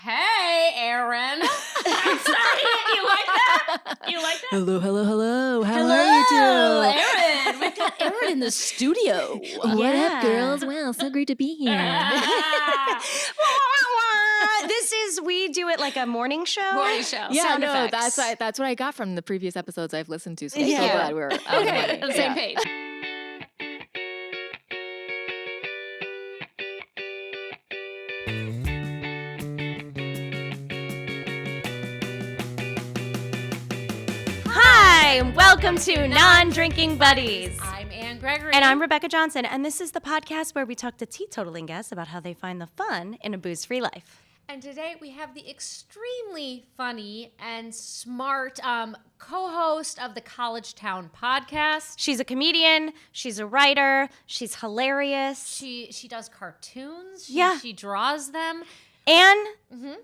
Hey, Erin. I'm sorry. You like that? You like that? Hello. How Hello, are you two? Erin. We've got Erin in the studio. What up, girls? Wow, so great to be here. We do it like a morning show. Morning show. Yeah, Sound no, effects. that's what I got from the previous episodes I've listened to. So I'm so Yeah. glad we're Okay, on the same page. Hi, welcome to Non-Drinking Buddies. I'm Ann Gregory. And I'm Rebecca Johnson, and this is the podcast where we talk to teetotaling guests about how they find the fun in a booze-free life. And today we have the extremely funny and smart co-host of the College Town podcast. She's a comedian, she's a writer, she's hilarious. She does cartoons. She draws them. Anne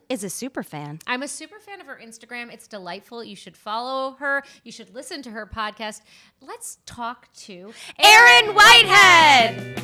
is a super fan. I'm a super fan of her Instagram. It's delightful. You should follow her. You should listen to her podcast. Let's talk to Erin Whitehead!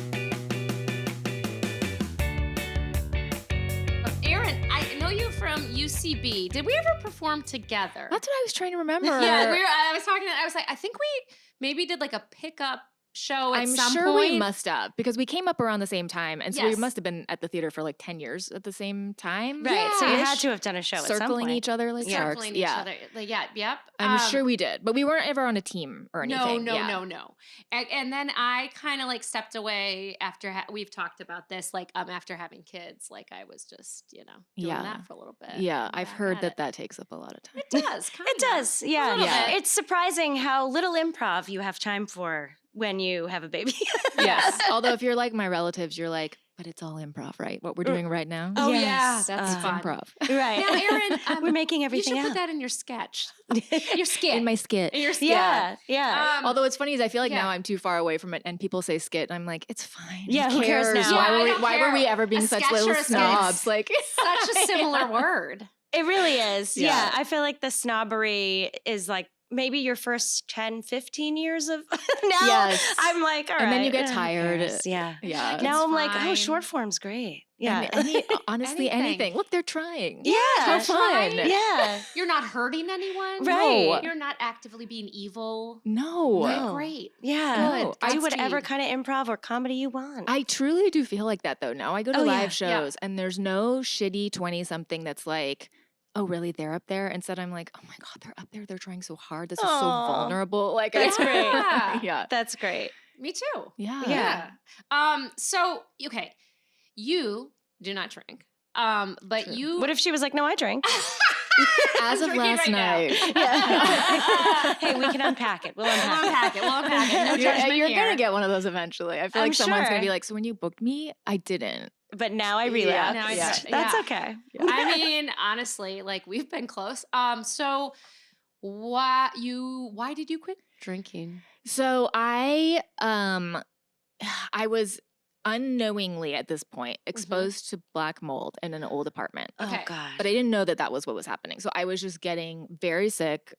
Erin, I know you from UCB. Did we ever perform together? That's what I was trying to remember. Yeah, I was like, I think we maybe did like a pickup show at I'm some sure point. we must have, because we came up around the same time, and so Yes. we must have been at the theater for like 10 years at the same time. Right, so you Yeah. had to have done a show at some circling point. each other like sharks. Circling Yeah, each other. Like, yep. I'm sure we did, but we weren't ever on a team or anything. No. Yeah. And then I kind of like stepped away after we've talked about this, like after having kids, like I was just, doing that for a little bit. Yeah, and I've back heard at that takes up a lot of time. It does. Kinda. It does, yeah. little bit. It's surprising how little improv you have time for when you have a baby. Yes. Although if you're like my relatives, you're like, but it's all improv, right? What we're doing right now? Oh yeah, Yes, that's It's fun. improv. Right. Now, Erin, We're making you everything should up. put that in your sketch. Your skit. In my skit. In your skit. Yeah. Although what's funny is I feel like yeah. now I'm too far away from it, and people say skit, and I'm like, it's fine. Yeah, who cares now? Why, Yeah, I were we, don't why were we care. ever being A such sketch little or a skit. snobs? Like, Such a similar word. It really is. Yeah. Yeah. I feel like the snobbery is like maybe your first 10, 15 years of now. Yes. I'm like, all right. And then you get who tired. cares? Yeah. yeah. It's Now I'm like, fine. oh, short form's great. Yeah. Honestly, Anything. anything. Look, they're trying. Yeah. Have fun. Right? Yeah. You're not hurting anyone. Right. You're not actively being evil. No. No. Great. Yeah. Good. Do Godspeed. whatever kind of improv or comedy you want. I truly do feel like that, though. Now I go to Oh, yeah. live shows, and there's no shitty 20-something that's like, oh, really? They're up there? Instead, I'm like, oh my God, they're up there. They're trying so hard. This is so Aw. vulnerable. Like, That's great. yeah. That's great. Me too. Yeah. Yeah. So, okay, you do not drink. But True. you. What if she was like, no, I drink? As of Drinking last right now. night. Yeah. Hey, we can unpack it. We'll unpack it. We'll unpack it. No judgment You're here. going to get one of those eventually. I feel I'm like someone's going sure. to be like, so when you booked me, I didn't. But now I relapse. now I Yeah. just- That's yeah. okay. I mean, honestly, like we've been close. So why did you quit drinking? So I was unknowingly at this point exposed to black mold in an old apartment. Oh, Okay. God. But I didn't know that was what was happening. So I was just getting very sick,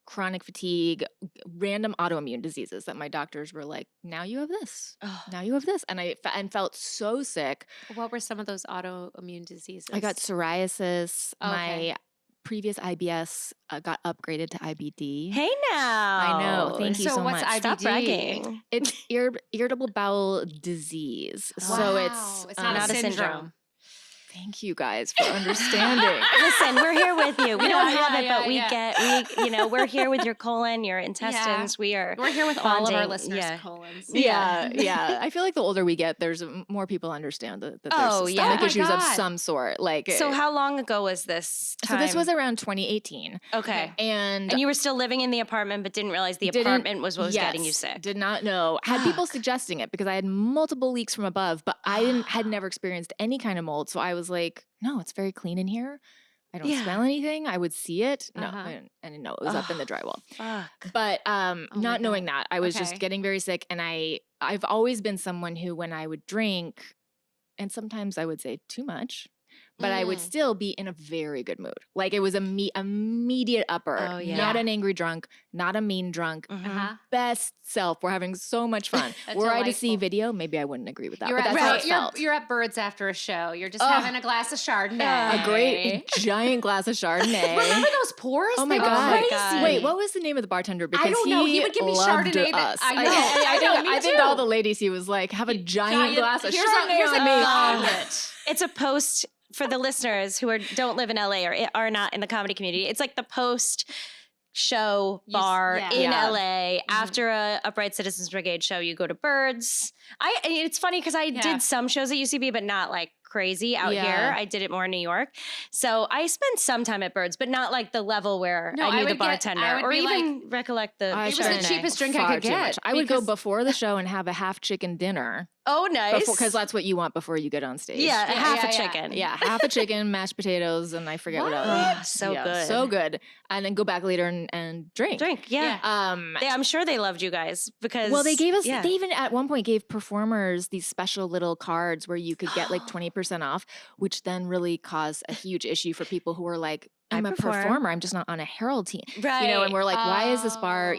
chronic fatigue, random autoimmune diseases that my doctors were like, now you have this. Oh. Now you have this. And I felt so sick. What were some of those autoimmune diseases? I got psoriasis. Okay. My previous IBS got upgraded to IBD. Hey now. I know. Thank you so what's much. IBD? Stop bragging. It's irritable bowel disease. So Wow. It's not not a a syndrome. syndrome. Thank you guys for understanding. Listen, we're here with you. We don't Yeah, have it, yeah, but yeah. we're here with your colon, your intestines. We're here with all of our bonding. listeners' Yeah. colons. Yeah. I feel like the older we get, there's more people understand that there's Oh, yeah. stomach Oh my issues of God. some sort. Like, So how long ago was this so time? this was around 2018, okay. and And you were still living in the apartment, but didn't realize the Didn't- apartment was what was getting you yes, sick. Did not know. Had people Fuck. suggesting it because I had multiple leaks from above, but I had never experienced any kind of mold. So I was like, no, it's very clean in here. I don't Yeah. smell anything. I would see it. No, Uh-huh. I didn't know it was up in the drywall. Fuck. But my not knowing God. that, I was Okay. just getting very sick, and I've always been someone who, when I would drink, and sometimes I would say too much, but I would still be in a very good mood. Like it was immediate upper, Oh, yeah. not an angry drunk, not a mean drunk, best self. We're having so much fun. Were I to see Delightful. video, maybe I wouldn't agree with that, You're but at, that's how it felt. you're at Birds after a show. You're just having a glass of Chardonnay. A great giant glass of Chardonnay. Remember those pours? Oh They my were God. crazy. Wait, what was the name of the bartender? Because I don't know. He would give me loved Chardonnay. us. I know. I think all the ladies, he was like, have a giant glass of Chardonnay Here's on a me. goblet. It's a post for the listeners who don't live in LA or are not in the comedy community. It's like the post show bar in LA. After a Upright Citizens Brigade show, you go to Birds. It's funny because I did some shows at UCB, but not like crazy out here. I did it more in New York. So I spent some time at Birds, but not like the level where I knew the bartender or even recollect the. It was the cheapest drink I could get. I would go before the show and have a half chicken dinner. Oh, nice. Because that's what you want before you get on stage. Yeah, half a chicken. Yeah, half a chicken, mashed potatoes, and I forget what else. So good. So good. And then go back later and drink. Yeah. I'm sure they loved you guys because. Well, they gave us, they even at one point gave performers these special little cards where you could get like 20% off, which then really caused a huge issue for people who were like, I'm a performer. I'm just not on a Herald team. Right. You know, and we're like, why is this bar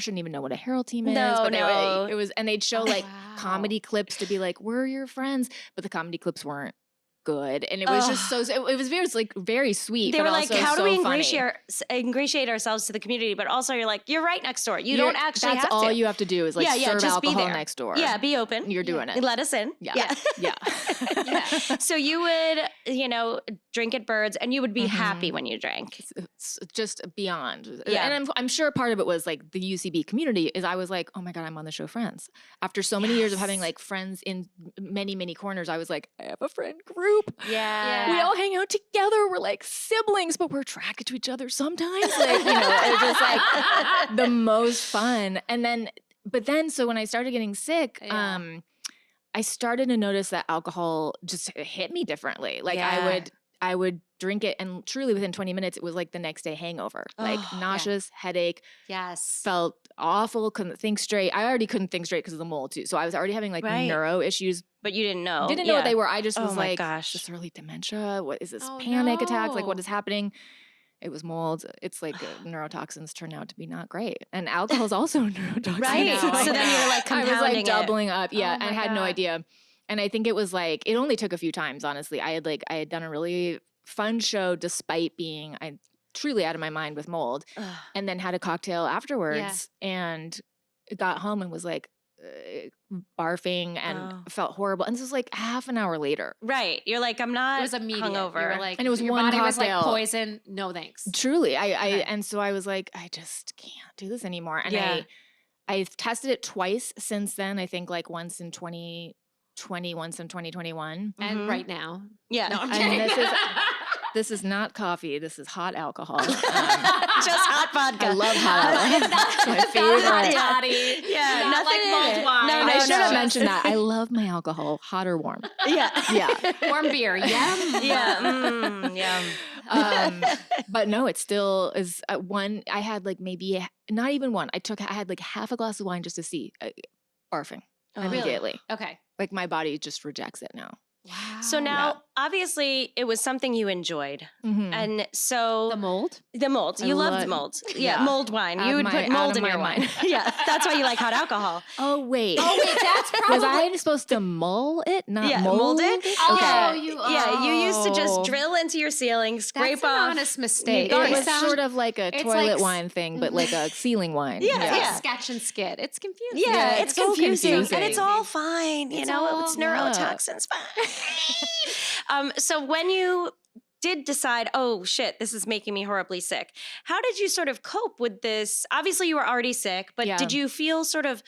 shouldn't even know what a Herald team is. But it was, and they'd show like comedy clips to be like, we're your friends. But the comedy clips weren't good. And it was just so, it was very, like very sweet. They were like, how do we funny. ingratiate ourselves to the community? But also you're like, you're right next door. You don't actually have to. That's all you have to do is like serve just be alcohol there. next door. Yeah, be open. You're doing it. Let us in. Yeah. So you would, drink at Birds and you would be happy when you drank. It's just beyond. Yeah. And I'm sure part of it was like the UCB community is I was like, oh my God, I'm on the show Friends. After so many years of having like friends in many, many corners, I was like, I have a friend group. Yeah. We all hang out together. We're like siblings, but we're attracted to each other sometimes. Like, it's just like the most fun. And then, so when I started getting sick, I started to notice that alcohol just hit me differently. Like I would drink it and truly within 20 minutes, it was like the next day hangover, like nauseous, headache. Yes. Felt awful. Couldn't think straight. I already couldn't think straight because of the mold too. So I was already having like neuro issues. But you didn't know. Didn't know what they were. I just was like, gosh. is this early dementia? What is this panic attacks? Like what is happening? It was mold. It's like neurotoxins turn out to be not great. And alcohol is also a neurotoxin. Right. So then you were like compounding I was like doubling up. Yeah. Oh and I had no idea. And I think it was like, it only took a few times, honestly. I had done a really fun show despite being truly out of my mind with mold and then had a cocktail afterwards and got home and was like barfing and felt horrible. And this was like half an hour later. Right. You're like, I'm not It was immediate. hungover. You were like, and it was your one body cocktail. was like poison. No thanks. Truly. And so I was like, I just can't do this anymore. And I've tested it twice since then. I think like once in 2020, once in 2021. And right now. Yeah. No, I'm And kidding. this is not coffee. This is hot alcohol. Just hot vodka. I love hot alcohol. It's my favorite. Toddy. Yeah, Not nothing like in mulled it. wine. No, I should have no. mentioned that. I love my alcohol, hot or warm. Yeah. Yeah. Warm beer. Yum. Yeah. Yeah. But no, it still is one. I had like maybe not even one. I had like half a glass of wine just to see barfing immediately. Okay. Like my body just rejects it now. Wow. So now, obviously, it was something you enjoyed. Mhm. And so the mold? the mold. I You loved love- mold. yeah. Yeah, mold wine. Out You of would my- put out mold of in my your wine. mind. Yeah, that's why you like hot alcohol. Oh wait. Oh, wait, that's probably. Was I supposed to mull it, not Yeah, mold mold it? Oh, Okay. Yeah, you used to just Oh. drill into your ceiling, scrape That's an off. honest mistake. It It was sounds- sort of like a it's toilet like- wine thing, but like a ceiling wine. Yeah, It's like yeah. sketch and skid. It's confusing. Yeah, Yeah, it's it's so confusing. And confusing. it's all fine. It's It's all- neurotoxins. Fine. So when you did decide, oh shit, this is making me horribly sick, how did you sort of cope with this? Obviously, you were already sick, but Yeah. did you feel sort of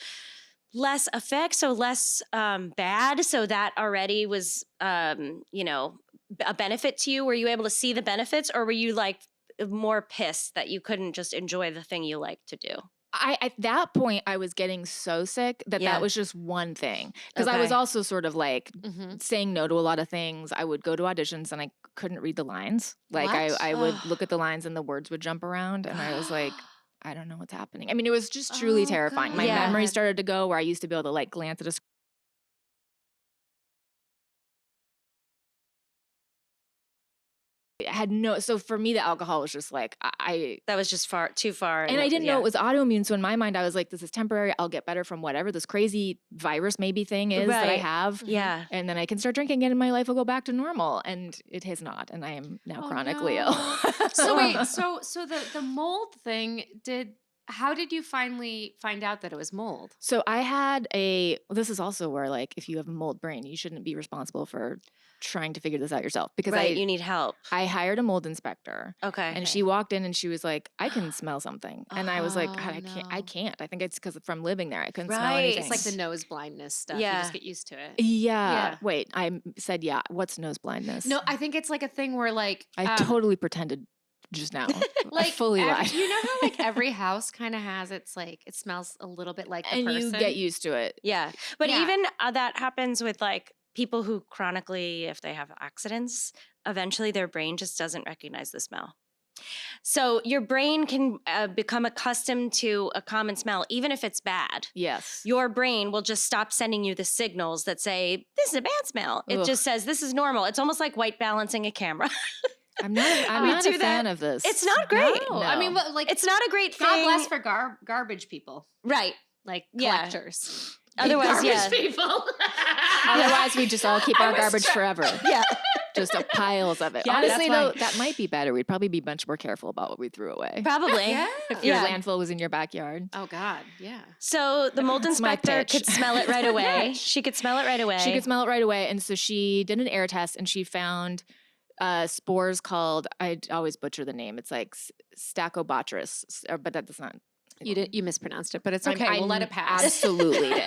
less effects, so less bad? So that already was, a benefit to you? Were you able to see the benefits, or were you like more pissed that you couldn't just enjoy the thing you like to do? At that point, I was getting so sick that Yeah. that was just one thing. Because I was Okay. also sort of like Mm-hmm. saying no to a lot of things. I would go to auditions and I couldn't read the lines. Like What? I would look at the lines and the words would jump around, and I was like, I don't know what's happening. I mean, it was just truly Oh, terrifying. My God. memory started to go where I used to be able to like glance at a So for me, the alcohol was just like, that was just too far. And I didn't know it was autoimmune. So in my mind, I was like, this is temporary. I'll get better from whatever this crazy virus maybe thing is that I have. Yeah. And then I can start drinking again and my life will go back to normal. And it has not. And I am now chronically ill. So wait, so the mold thing how did you finally find out that it was mold? So I had this is also where like, if you have a mold brain, you shouldn't be responsible for trying to figure this out yourself because you need help. I hired a mold inspector. Okay. And she walked in and she was like, I can smell something. And I was like, God, I can't. I think it's because from living there, I couldn't smell anything. It's like the nose blindness stuff. You just get used to it. Yeah. Wait, I said, what's nose blindness? No, I think it's like a thing where like. I totally pretended just now. Like I fully lied. You know how like every house kind of has it smells a little bit like the person? And you get used to it. Yeah. But even that happens with like people who chronically, if they have accidents, eventually their brain just doesn't recognize the smell. So your brain can become accustomed to a common smell, even if it's bad. Yes. Your brain will just stop sending you the signals that say, this is a bad smell. It just says, this is normal. It's almost like white balancing a camera. I'm not a fan of this. It's not great. No. I mean, like it's not a great thing. God bless for garbage people. Right. Like collectors. Otherwise, garbage people. Otherwise, we just all keep our garbage forever. Yeah. Just piles of it. Yeah, honestly, though, that might be better. We'd probably be much more careful about what we threw away. Probably. If your landfill was in your backyard. Oh, God. Yeah. So the mold inspector could smell it right away. She could smell it right away. She could smell it right away. And so she did an air test and she found spores called, I always butcher the name. It's like Stachybotrys, but that's not. You mispronounced it, but it's okay. We'll let it pass. Absolutely did.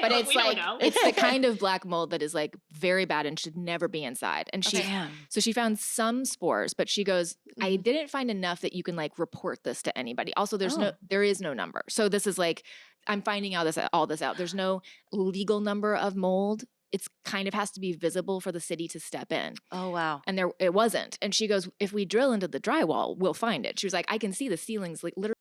But it's like it's the kind kind of black mold that is like very bad and should never be inside. And she found some spores, but she goes, I didn't find enough that you can like report this to anybody. Also, there is no number. So this is like I'm finding out all this out. There's no legal number of mold. It's kind of has to be visible for the city to step in. Oh, wow. And it wasn't. And she goes, if we drill into the drywall, we'll find it. She was like, I can see the ceilings like literally.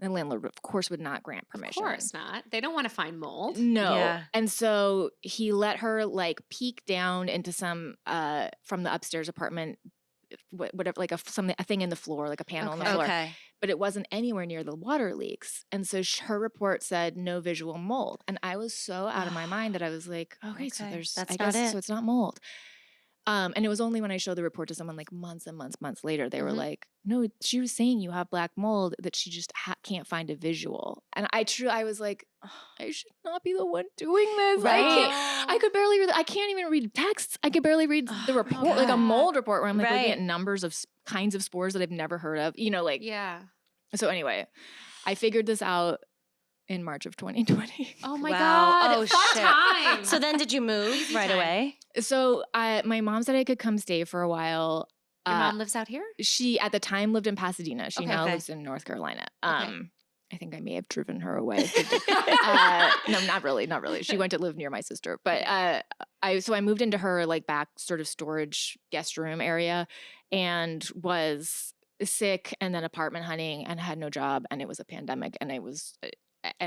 The landlord, of course, would not grant permission. Of course not. They don't want to find mold. No. Yeah. And so he let her like peek down into some from the upstairs apartment, whatever, like a thing in the floor, like a panel in the floor. Okay. But it wasn't anywhere near the water leaks. And so her report said no visual mold. And I was so out of my mind that I was like, okay. So That's I not guess it. so it's not mold. And it was only when I showed the report to someone like months and months later, they were like, no, she was saying you have black mold, that she just can't find a visual. And I was like, I should not be the one doing this. Right. I could barely read, I can't even read texts. I could barely read the report, like a mold report where I'm like looking at numbers of kinds of spores that I've never heard of, like. Yeah. So anyway, I figured this out in March of 2020. Oh my Wow. God. Oh, Fun shit. time. So then did you move right away? So my mom said I could come stay for a while. Your mom lives out here? She at the time lived in Pasadena. She now Okay. lives in North Carolina. Okay. I think I may have driven her away. No, not really. She went to live near my sister. But I moved into her like back sort of storage guest room area and was sick and then apartment hunting and had no job and it was a pandemic and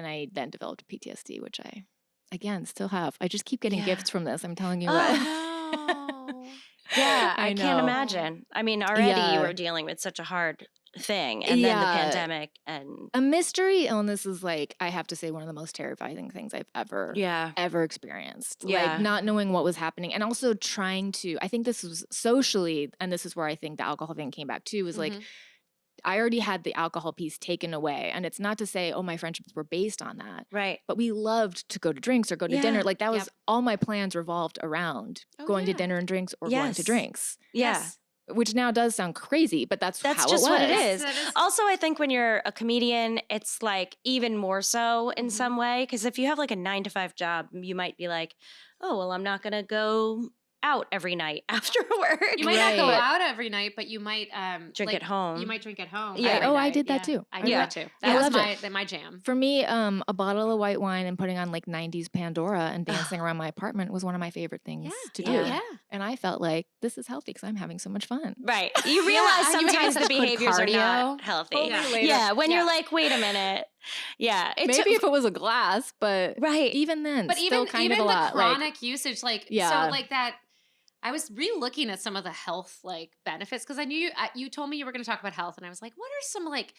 I then developed PTSD, which I again still have. I just keep getting gifts from this. I'm telling you what. No. Yeah, I can't know. imagine. I mean, already you were dealing with such a hard thing and then the pandemic and a mystery illness is like, I have to say, one of the most terrifying things I've ever experienced. Yeah. Like not knowing what was happening and also trying to, I think this was socially, and this is where I think the alcohol thing came back too, was like, I already had the alcohol piece taken away. And it's not to say, oh, my friendships were based on that. right. But we loved to go to drinks or go to dinner. Like that was all my plans revolved around going to dinner and drinks or going to drinks. Yeah. Yes. Which now does sound crazy, but that's how Just it was. what it is. That is- Also, I think when you're a comedian, it's like even more so in some way. Because if you have like a 9-to-5 job, you might be like, oh, well, I'm not going to go out every night after work. You might not go Right. out every night, but you might Drink at home. You might drink at home. Yeah. every Oh, I night. did that Yeah. too. I did Yeah. that too. I That was loved my jam. For me, a bottle of white wine and putting on like 90s Pandora and dancing around my apartment was one of my favorite things to do. Yeah. And I felt like this is healthy because I'm having so much fun. Right. You realize and you make sometimes the such good behaviors are cardio. not healthy. Only Yeah. later. Yeah. When Yeah. you're like, wait a minute, Yeah. Maybe if it was a glass, but right. even then, but still kind of a the lot. chronic usage, like, Yeah. so like that. I was re-looking at some of the health like benefits because I knew you told me you were going to talk about health, and I was like, what are some like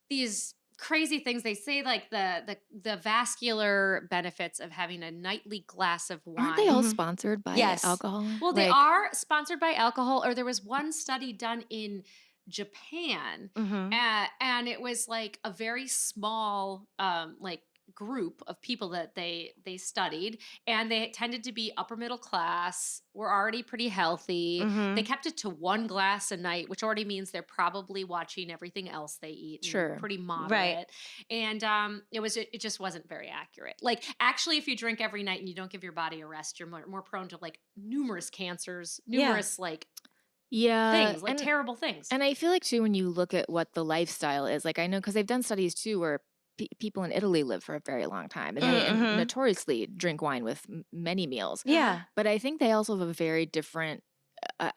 these crazy things they say, like the vascular benefits of having a nightly glass of wine? Aren't they all sponsored by Yes. alcohol? Well, they are sponsored by alcohol, or there was one study done in Japan, and it was like a very small like group of people that they studied, and they tended to be upper middle class, were already pretty healthy. They kept it to 1 glass a night, which already means they're probably watching everything else they eat. Sure. Pretty moderate. Right. And it just wasn't very accurate. Like, actually, if you drink every night and you don't give your body a rest, you're more prone to like numerous cancers, numerous like things, like terrible things. And I feel like too, when you look at what the lifestyle is, like I know because they've done studies too where people in Italy live for a very long time and they notoriously drink wine with many meals. Yeah. But I think they also have a very different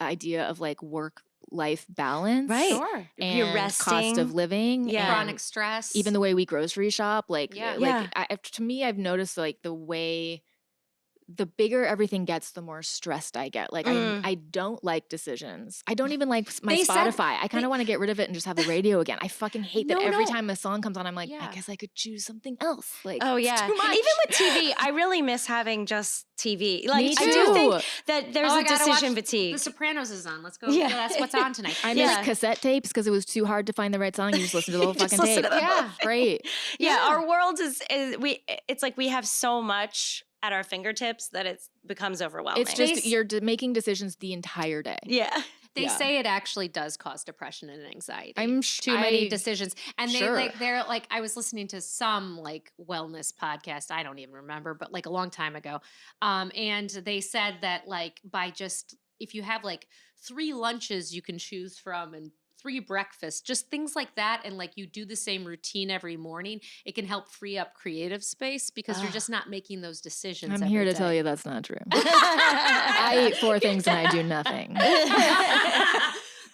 idea of like work-life balance. Right. Sure. And You're resting. cost of living. Yeah. And chronic stress. even the way we grocery shop, like, Yeah. to me, I've noticed like the bigger everything gets, the more stressed I get. Like I don't like decisions. I don't even like my Spotify. I kind of want to get rid of it and just have the radio again. I fucking hate that every time a song comes on, I'm like, I guess I could choose something else. Like, oh yeah. too much. Even with TV, I really miss having just TV. Like Me I do too. think that there's a I gotta decision watch fatigue. The Sopranos is on. Let's go. Yeah. Yeah, that's what's on tonight. I miss cassette tapes because it was too hard to find the right song. You just listen to the whole fucking tape. Yeah. Great. Yeah, our world is it's like we have so much at our fingertips that it becomes overwhelming. It's just you're making decisions the entire day. yeah. They say it actually does cause depression and anxiety. Too many decisions. And sure. they're like, I was listening to some like wellness podcast, I don't even remember, but like a long time ago. And they said that like if you have like 3 lunches you can choose from and 3 breakfasts, just things like that. And like you do the same routine every morning, it can help free up creative space because you're just not making those decisions. I'm here to tell you that's not true. I eat 4 things and I do nothing.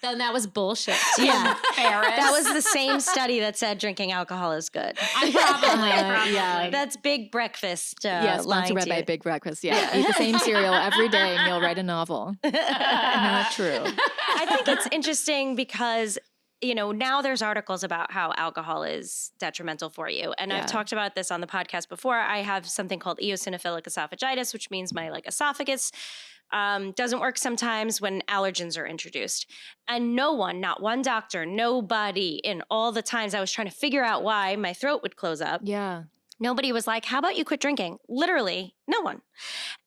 Then that was bullshit. Yeah. Paris. That was the same study that said drinking alcohol is good. Probably. Yeah. That's Big Breakfast. Yeah, sponsored by Big Breakfast. Yeah. Eat the same cereal every day and you'll write a novel. Not true. I think it's interesting because, now there's articles about how alcohol is detrimental for you. And I've talked about this on the podcast before. I have something called eosinophilic esophagitis, which means my esophagus doesn't work sometimes when allergens are introduced. And no one, not one doctor, nobody in all the times I was trying to figure out why my throat would close up. Yeah. Nobody was like, how about you quit drinking? Literally, no one.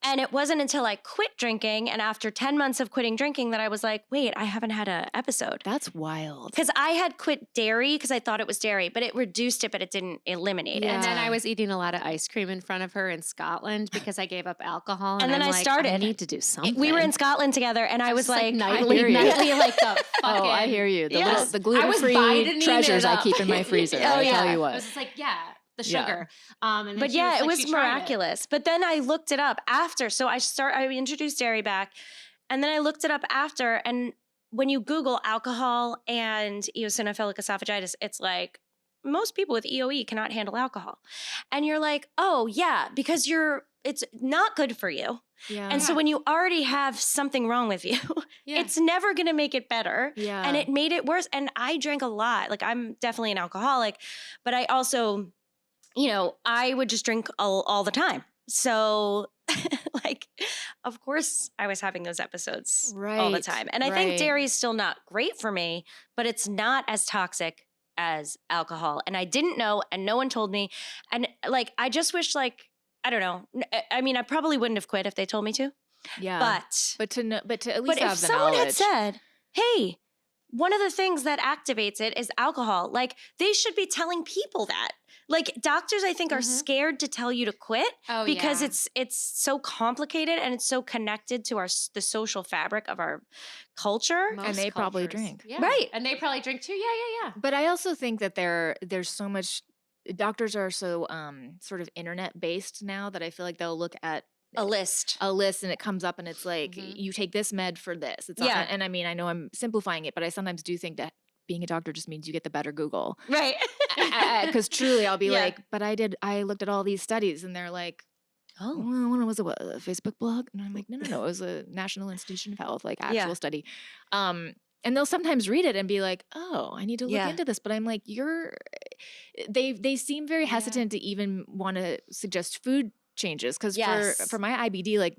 And it wasn't until I quit drinking and after 10 months of quitting drinking that I was like, wait, I haven't had an episode. That's wild. Because I had quit dairy because I thought it was dairy, but it reduced it, but it didn't eliminate it. And then I was eating a lot of ice cream in front of her in Scotland because I gave up alcohol. And then I'm I started. I need to do something. We were in Scotland together and I was like nightly like the fucking. Oh, I hear you. The I gluten-free was biting treasures it I up. keep in my freezer. I tell you I what. was just like, the sugar. And then but she yeah, was it like, was she tried miraculous. But then I looked it up after. So I introduced dairy back and then I looked it up after. And when you Google alcohol and eosinophilic esophagitis, it's like most people with EOE cannot handle alcohol. And you're like, oh yeah, because it's not good for you. Yeah. And so when you already have something wrong with you, it's never going to make it better. Yeah. And it made it worse. And I drank a lot. Like I'm definitely an alcoholic, but I also, I would just drink all the time. So of course I was having those episodes all the time. And I think dairy is still not great for me, but it's not as toxic as alcohol. And I didn't know, and no one told me. And I just wish I don't know. I mean, I probably wouldn't have quit if they told me to. Yeah. But to at least have the knowledge. But if someone had said, hey, one of the things that activates it is alcohol, they should be telling people that. Doctors, I think, are scared to tell you to quit because it's so complicated and it's so connected to the social fabric of our culture. And they probably drink. Yeah. Right. And they probably drink too. Yeah. But I also think that there's so much. Doctors are so sort of internet based now that I feel like they'll look at a list and it comes up and it's like you take this med for this. It's and I mean I know I'm simplifying it, but I sometimes do think that being a doctor just means you get the better Google. Right. Because truly, I'll be like, but I looked at all these studies, and they're like, oh, when was it? What, a Facebook blog? And I'm like, no, it was a National Institution of Health, like actual study. And they'll sometimes read it and be like, oh, I need to look into this. But I'm like, they seem very hesitant to even want to suggest food changes. Because for my IBD, like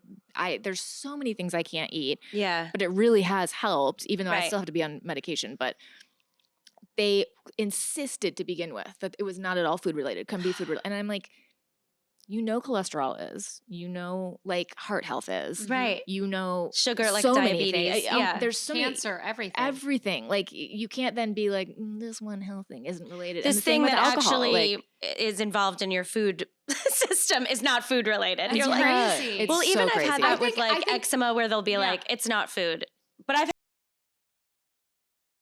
there's so many things I can't eat. Yeah. But it really has helped, even though I still have to be on medication. But they insisted to begin with that it was not at all food related, couldn't be food related. And I'm like, cholesterol is, like heart health is, right? Sugar, like so diabetes. Many things. There's so cancer, everything. Like you can't then be like, this one health thing isn't related. This thing that actually is involved in your food system is not food related. That's crazy. Well, even I've had that with eczema where they'll be like, it's not food. But I've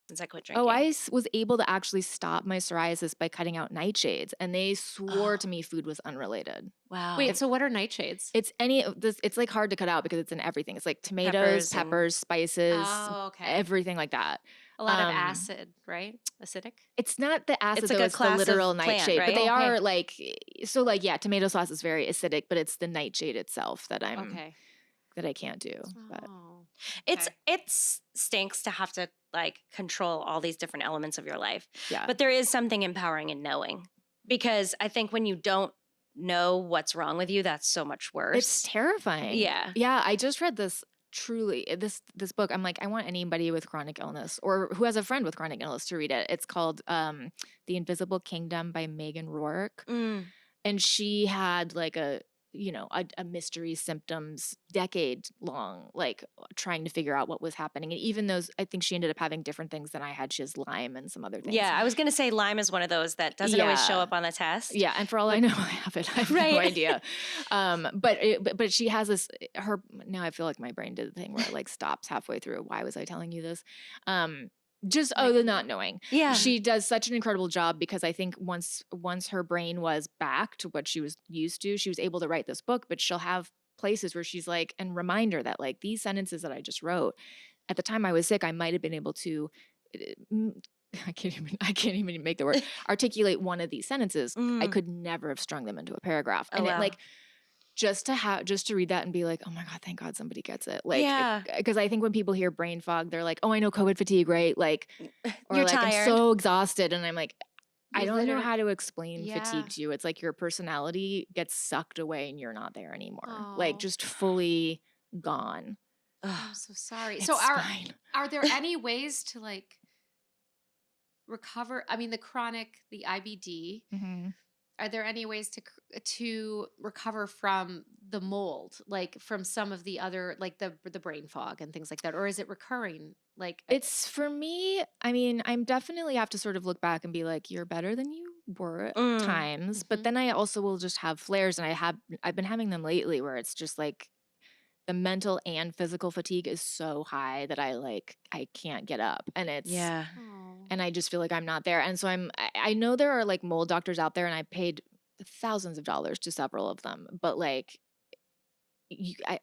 since I quit drinking. Oh, I was able to actually stop my psoriasis by cutting out nightshades, and they swore to me food was unrelated. Wow. Wait, so what are nightshades? It's it's like hard to cut out because it's in everything. It's like tomatoes, peppers, spices, everything like that. A lot of acid, right? Acidic? It's not the acid, it's like though, it's the literal nightshade. Right? But they are like, so like, tomato sauce is very acidic, but it's the nightshade itself that that I can't do. But it stinks to have to like control all these different elements of your life. Yeah. But there is something empowering in knowing, because I think when you don't know what's wrong with you, that's so much worse. It's terrifying. Yeah. Yeah. I just read this this book. I'm like, I want anybody with chronic illness or who has a friend with chronic illness to read it. It's called The Invisible Kingdom by Megan Rourke. And she had like a mystery symptoms decade long, like trying to figure out what was happening. And even those, I think she ended up having different things than I had. She has Lyme and some other things. Yeah, I was going to say Lyme is one of those that doesn't always show up on the test. Yeah, and for all I know, I have it. I have no idea. But she has this, now I feel like my brain did the thing where it like stops halfway through. Why was I telling you this? The not knowing. Yeah. She does such an incredible job because I think once her brain was back to what she was used to, she was able to write this book, but she'll have places where she's like, and remind her that like these sentences that I just wrote, at the time I was sick, I might have been able to, I can't even make the word, articulate one of these sentences. I could never have strung them into a paragraph. And it like, just to read that and be like, oh my God, thank God somebody gets it. Like, because I think when people hear brain fog, they're like, oh, I know COVID fatigue, right? Like, or you're like, tired. I'm so exhausted. And I'm like, I don't know how to explain fatigue to you. It's like your personality gets sucked away and you're not there anymore. Like just fully gone. I'm so sorry. It's so fine. Are there any ways to like recover? I mean, the IBD, are there any ways to recover from the mold, like from some of the other, like the brain fog and things like that? Or is it recurring? Like it's for me, I mean, I'm definitely have to sort of look back and be like, you're better than you were at times. But then I also will just have flares, and I've been having them lately where it's just like the mental and physical fatigue is so high that I can't get up, and it's and I just feel like I'm not there. And so I know there are like mold doctors out there, and I paid thousands of dollars to several of them, but like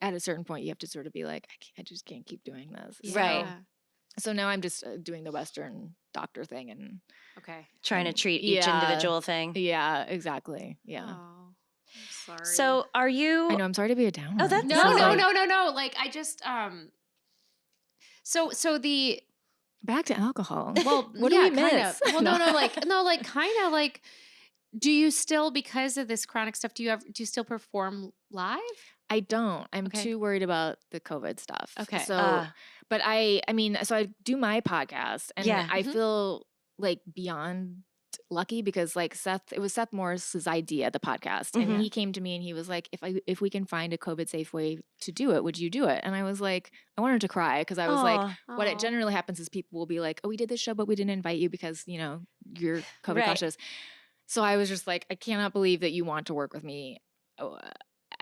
at a certain point you have to sort of be like, I just can't keep doing this. Right. So now I'm just doing the Western doctor thing and trying to treat each individual thing. Yeah, exactly. Yeah. Oh, I'm sorry. So are you? I know. I'm sorry to be a downer. Oh, that's no. Like I just So the back to alcohol. Well, what do we miss? Well, no, kind of like. Do you still, because of this chronic stuff, do you still perform live? I don't. I'm too worried about the COVID stuff. Okay. So, but I mean, so I do my podcast, and I feel like beyond lucky because like it was Seth Morris's idea, the podcast, and he came to me and he was like, if we can find a COVID safe way to do it, would you do it? And I was like, I wanted to cry because I was like, what it generally happens is people will be like, oh, we did this show, but we didn't invite you because you're COVID cautious. So I was just like, I cannot believe that you want to work with me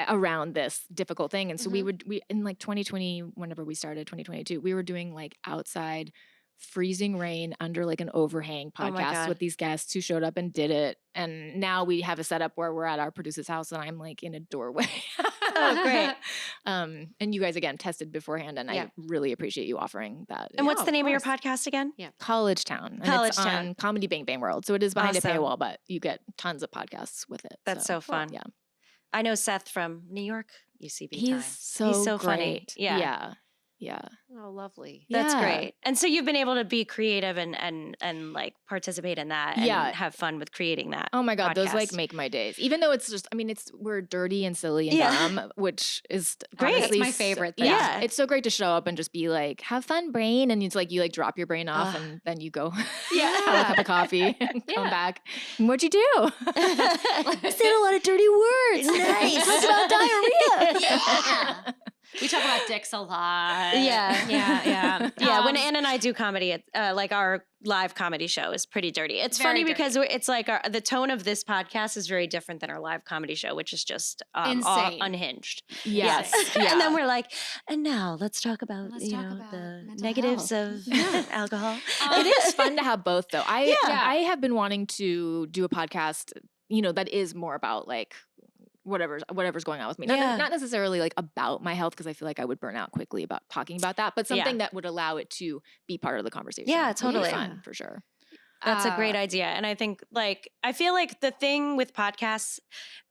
around this difficult thing. And so we in like 2020, whenever we started 2022, we were doing like outside freezing rain under like an overhang podcast with these guests who showed up and did it. And now we have a setup where we're at our producer's house and I'm like in a doorway. Oh, great. And you guys, again, tested beforehand, and I really appreciate you offering that. And what's the name of your podcast again? Yeah. College Town. And it's on Comedy Bang Bang World. So it is behind a paywall, but you get tons of podcasts with it. That's so fun. Yeah. I know Seth from New York, UCB He's time. so funny. great. Yeah. Yeah. Oh, lovely. That's great. And so you've been able to be creative and like participate in that and have fun with creating that. Oh my God, podcast. those like make my days. Even though it's just, I mean, we're dirty and silly and dumb, which is great. That's my favorite thing. Yeah. It's so great to show up and just be like, have fun, brain. And it's like, you like drop your brain off and then you go have a cup of coffee and come back. And what'd you do? Said a lot of dirty words. Nice. Talked about diarrhea. Yeah. We talk about dicks a lot. Yeah. When Ann and I do comedy, like our live comedy show is pretty dirty. It's funny because it's like the tone of this podcast is very different than our live comedy show, which is just insane, unhinged. Yes. And then we're like, and now let's talk about the negatives of alcohol. It is fun to have both, though. I have been wanting to do a podcast, that is more about like whatever's going on with me. Not necessarily like about my health, because I feel like I would burn out quickly about talking about that, but something that would allow it to be part of the conversation. Yeah, totally. Fun, for sure. That's a great idea. And I think I feel like the thing with podcasts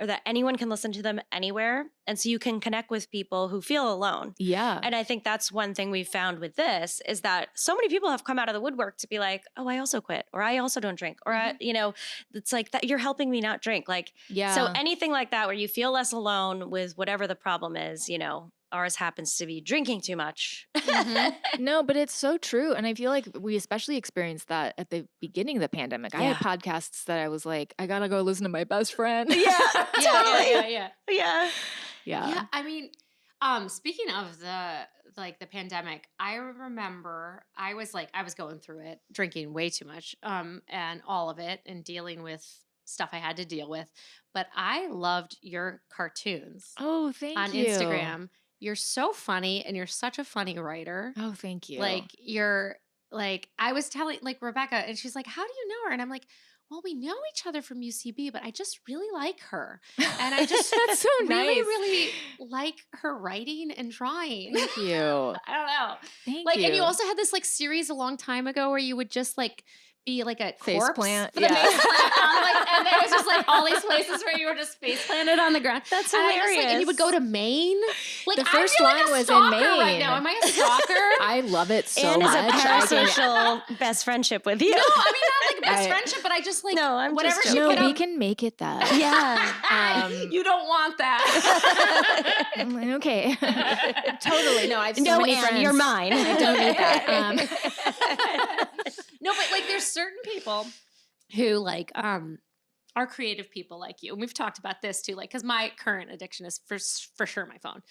are that anyone can listen to them anywhere. And so you can connect with people who feel alone. Yeah. And I think that's one thing we've found with this is that so many people have come out of the woodwork to be like, oh, I also quit, or I also don't drink, or, it's like that you're helping me not drink. So anything like that where you feel less alone with whatever the problem is, ours happens to be drinking too much. No, but it's so true. And I feel like we especially experienced that at the beginning of the pandemic. I had podcasts that I was like, I gotta go listen to my best friend. Yeah, totally. Yeah. I mean, speaking of the pandemic, I remember I was going through it, drinking way too much, and all of it, and dealing with stuff I had to deal with. But I loved your cartoons. Oh, thank you. On Instagram. You're so funny, and you're such a funny writer. Oh, thank you. I was telling Rebecca, and she's like, how do you know her? And I'm like, well, we know each other from UCB, but I just really like her. And I just that's so really, nice. really like her writing and drawing. Thank you. I don't know. Thank you. And you also had this series a long time ago where you would just be like a face corpse. plant. And there was just all these places where you were just face planted on the ground. That's and hilarious. And you would go to Maine. The first I feel one like a was stalker in Maine. right now. Am I a stalker? I love it so Anne much. Anne is a parasocial best friendship with you. No, I mean not best friendship, but I just no, I'm whatever just she no, put we up. can make it that. Yeah. You don't want that. Okay. Totally. No, I've so no, many Anne, friends. you're mine. I don't need that. No, but there's certain people who are creative people like you. And we've talked about this too, because my current addiction is for sure my phone.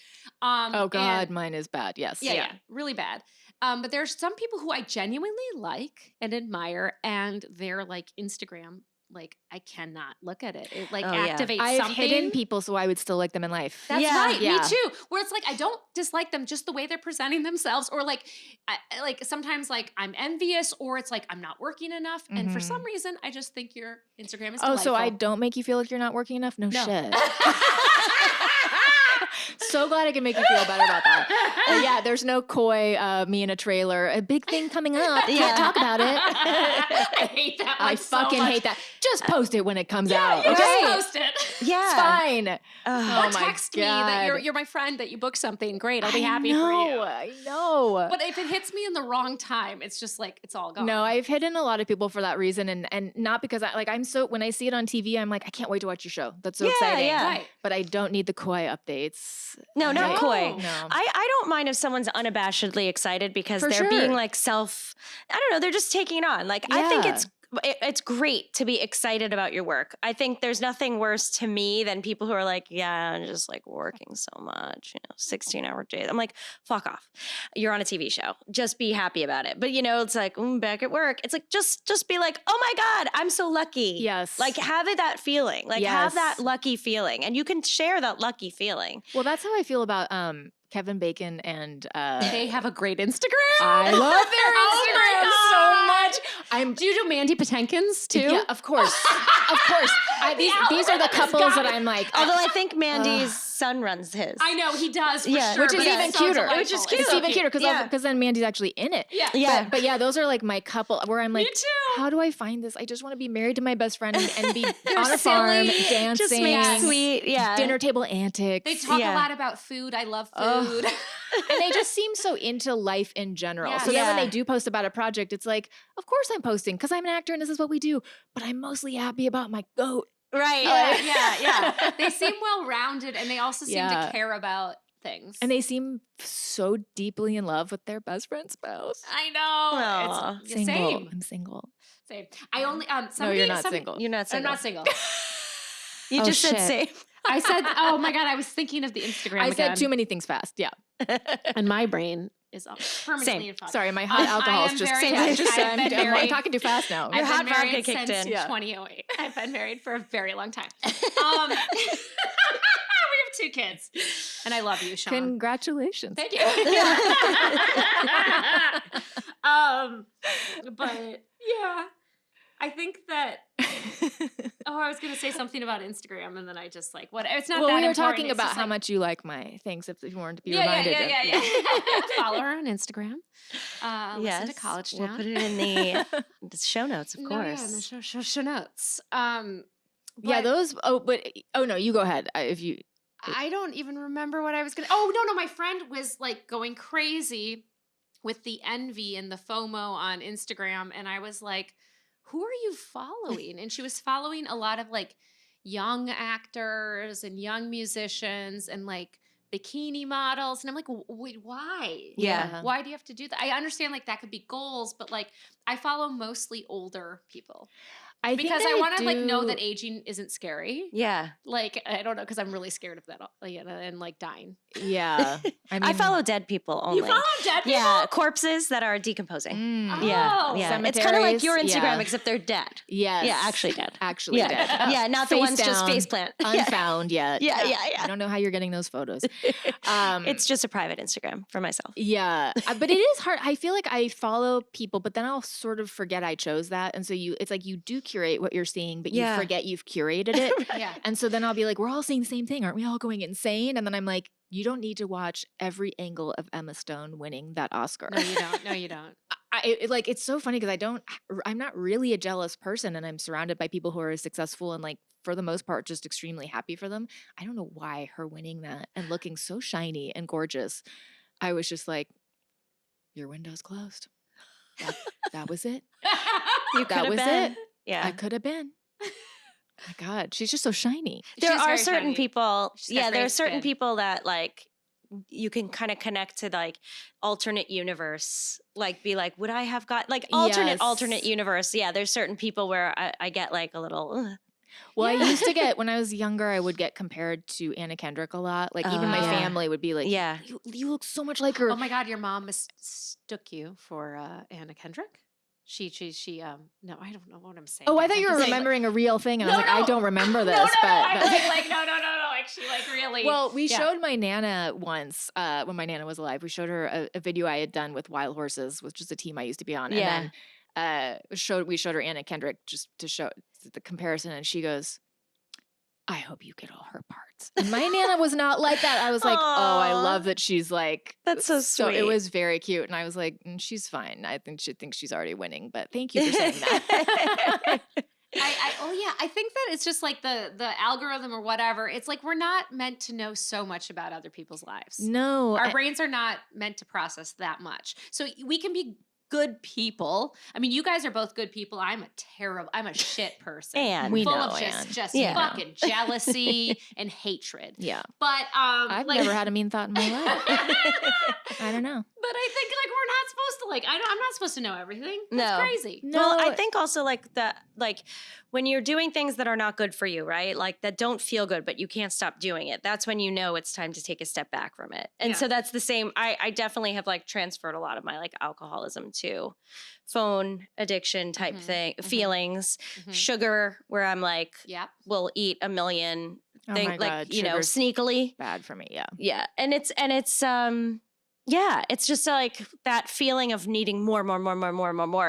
Oh God, mine is bad. Yes. Yeah, really bad. But there's some people who I genuinely like and admire, and their Instagram, I cannot look at it. It activates I've something. hidden people so I would still like them in life. That's right. Yeah. Me too. Where it's I don't dislike them just the way they're presenting themselves, or sometimes I'm envious, or it's I'm not working enough, and for some reason I just think your Instagram is delightful. Oh, so I don't make you feel like you're not working enough? No. Shit. So glad I can make you feel better about that. There's no coy me in a trailer. A big thing coming up. Can't talk about it. I hate that one I fucking so much. hate that. Just post it when it comes out. Yeah, Okay. just post it. Yeah. It's fine. Or text me that you're my friend, that you booked something. Great. I'll be happy for you. I know. But if it hits me in the wrong time, it's just it's all gone. No, I've hidden a lot of people for that reason, and not because I'm so, when I see it on TV, I'm like, I can't wait to watch your show. That's so exciting. Yeah. Right. But I don't need the coy updates. No, not coy. No. I don't mind if someone's unabashedly excited because For they're sure. being I don't know, they're just taking it on. I think it's great to be excited about your work. I think there's nothing worse to me than people who are I'm just working so much, 16-hour days. I'm like, fuck off. You're on a TV show. Just be happy about it. But it's back at work. It's just be oh my God, I'm so lucky. Yes. Have that feeling. Have that lucky feeling. And you can share that lucky feeling. Well, that's how I feel about Kevin Bacon and they have a great Instagram. I love their Instagram so much. Do you do Mandy Patinkin's too? Yeah, of course. Of course. These are the couples that I'm Although I think Mandy's son runs his. I know he does for Yeah. sure, Which is but even it's so cuter. delightful. Which is cute. It's even cuter Yeah. because then Mandy's actually in it. Yeah. Yeah. But yeah, those are like my couple where I'm like, Me too. how do I find this? I just want to be married to my best friend and be on a farm, silly. dancing, Just make sweet. Yeah. dinner table antics. They talk Yeah. a lot about food. I love Oh. food. And they just seem so into life in general. Yeah. So then when Yeah. they do post about a project, it's like, of course I'm posting because I'm an actor and this is what we do. But I'm mostly happy about my goat. Right. Yeah. They seem well-rounded, and they also seem Yeah. to care about things. And they seem so deeply in love with their best friend's spouse. I know. Aw. It's Single. same. I'm single. Same. I only somebody, No, you're not somebody- single. You're not I'm single. not single. You Oh, just said shit. same. I said, oh my God, I was thinking of the Instagram I again. said too many things fast. Yeah. And my brain is permanently Same. in fog. Sorry, my hot I alcohol am is just very I'm happy. just I've I'm, been I'm married- talking too fast now. Your I've hot been vodka married kicked since in. Yeah. 2008. I've been married for a very long time. We have 2 kids. And I love you, Sean. Congratulations. Thank you. But yeah, I think that. I was gonna say something about Instagram, and then I just like what? It's not well, that we were important. talking It's about just how like- much you like my things. If you wanted to be Yeah. reminded. Follow her on Instagram. Listen to College Town. We'll put it in the show notes, of No, course. yeah, in the show notes. Yeah, But those. Oh no, you go ahead. If you. I don't even remember what I was gonna. Oh no, my friend was like going crazy with the envy and the FOMO on Instagram, and I was like, "Who are you following?" And she was following a lot of like young actors and young musicians and like bikini models, and I'm like, "Wait, why? Yeah. Why do you have to do that?" I understand like that could be goals, but like I follow mostly older people I because think I want to like know do- that aging isn't scary. Yeah. Like, I don't know, because I'm really scared of that, and like dying. Yeah, I mean, I follow dead people only. You follow dead people? Yeah, corpses that are decomposing. Mm, Yeah, Oh. yeah. It's kind of like your Cemeteries, Instagram, yeah. except they're dead. Yes. Yeah, actually dead. Actually Yeah, dead. yeah, not the Face ones just down, face plant. Yeah. Unfound yet. Yeah. I don't know how you're getting those photos. It's just a private Instagram for myself. Yeah, but it is hard. I feel like I follow people, but then I'll sort of forget I chose that, and so it's like you do curate what you're seeing, but Yeah. you forget you've curated it. Yeah. And so then I'll be like, we're all seeing the same thing, aren't we all going insane? And then I'm like, you don't need to watch every angle of Emma Stone winning that Oscar. No, you don't. No, you don't. It's so funny because I'm not really a jealous person, and I'm surrounded by people who are successful and like for the most part just extremely happy for them. I don't know why her winning that and looking so shiny and gorgeous. I was just like, your window's closed. That was it. You That could have was been. it. Yeah. I could have been. My God, she's just so shiny. There She's are very certain shiny. people. She's got Yeah, there are great certain skin. people that like you can kind of connect to like alternate universe. Like be like, would I have got like alternate Yes. universe? Yeah, there's certain people where I get like a little. Well, I used to get, when I was younger, I would get compared to Anna Kendrick a lot. Like even my Yeah. family would be like, Yeah. you look so much like her. Oh my God, your mom mistook you for Anna Kendrick? She no, I don't know what I'm saying. Oh, I guys. thought I'm you were just saying, like- remembering a real thing. And I No, was like, I no. don't remember this. No, but I'm like, no, actually, like really. Well, we Yeah. showed my Nana once, when my Nana was alive, we showed her a video I had done with Wild Horses, which is a team I used to be on. Yeah. And then we showed her Anna Kendrick just to show the comparison. And she goes, I hope you get all her parts. And my Nana was not like that. I was like, oh, I Aw. love that she's like, That's so It sweet. was very cute. And I was like, she's fine. I think she thinks she's already winning, but thank you for saying that. I think that it's just like the algorithm or whatever. It's like we're not meant to know so much about other people's lives. No. Our brains are not meant to process that much. So we can be good people. I mean, you guys are both good people. I'm a shit person. And We full know, of Anne. just Yeah. fucking jealousy and hatred. Yeah. But I've like, never had a mean thought in my life. I don't know. But I think like we're not supposed to like. I'm not supposed to know everything. That's No. crazy. Well, I No. think also like that, like when you're doing things that are not good for you, right? Like that don't feel good, but you can't stop doing it. That's when you know it's time to take a step back from it. And Yeah. so that's the same. I definitely have like transferred a lot of my like alcoholism to phone addiction type Mhm, thing, mhm. feelings, Mhm. sugar, where I'm like, Yep. will eat a million Oh things, my like, God, you know, sugar's sneakily. bad for me. Yeah. Yeah. And it's Yeah, it's just like that feeling of needing more,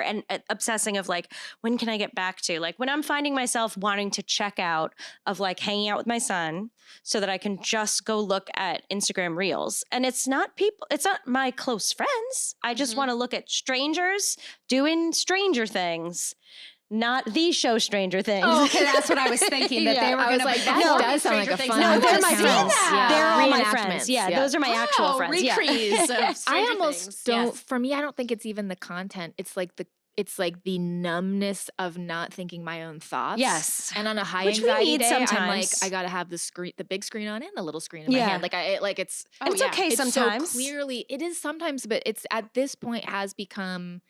and obsessing of like, when can I get back to? Like when I'm finding myself wanting to check out of like hanging out with my son so that I can just go look at Instagram reels. And it's not my close friends. I just want to look at strangers doing stranger things. Not the show Stranger Things. Oh, okay, that's what I was thinking. That they were going to like, that does sound like a fun. No, they're my friends. Yeah. They're all my friends. Yeah, those are my actual friends. Recrees of Stranger I almost Things. don't. Yes. For me, I don't think it's even the content. It's like the numbness of not thinking my own thoughts. Yes, and on a high which we anxiety need day, sometimes. I'm like, I gotta have the big screen on and the little screen in my hand. Like it's okay it's sometimes. So clearly, it is sometimes, but it's at this point has become.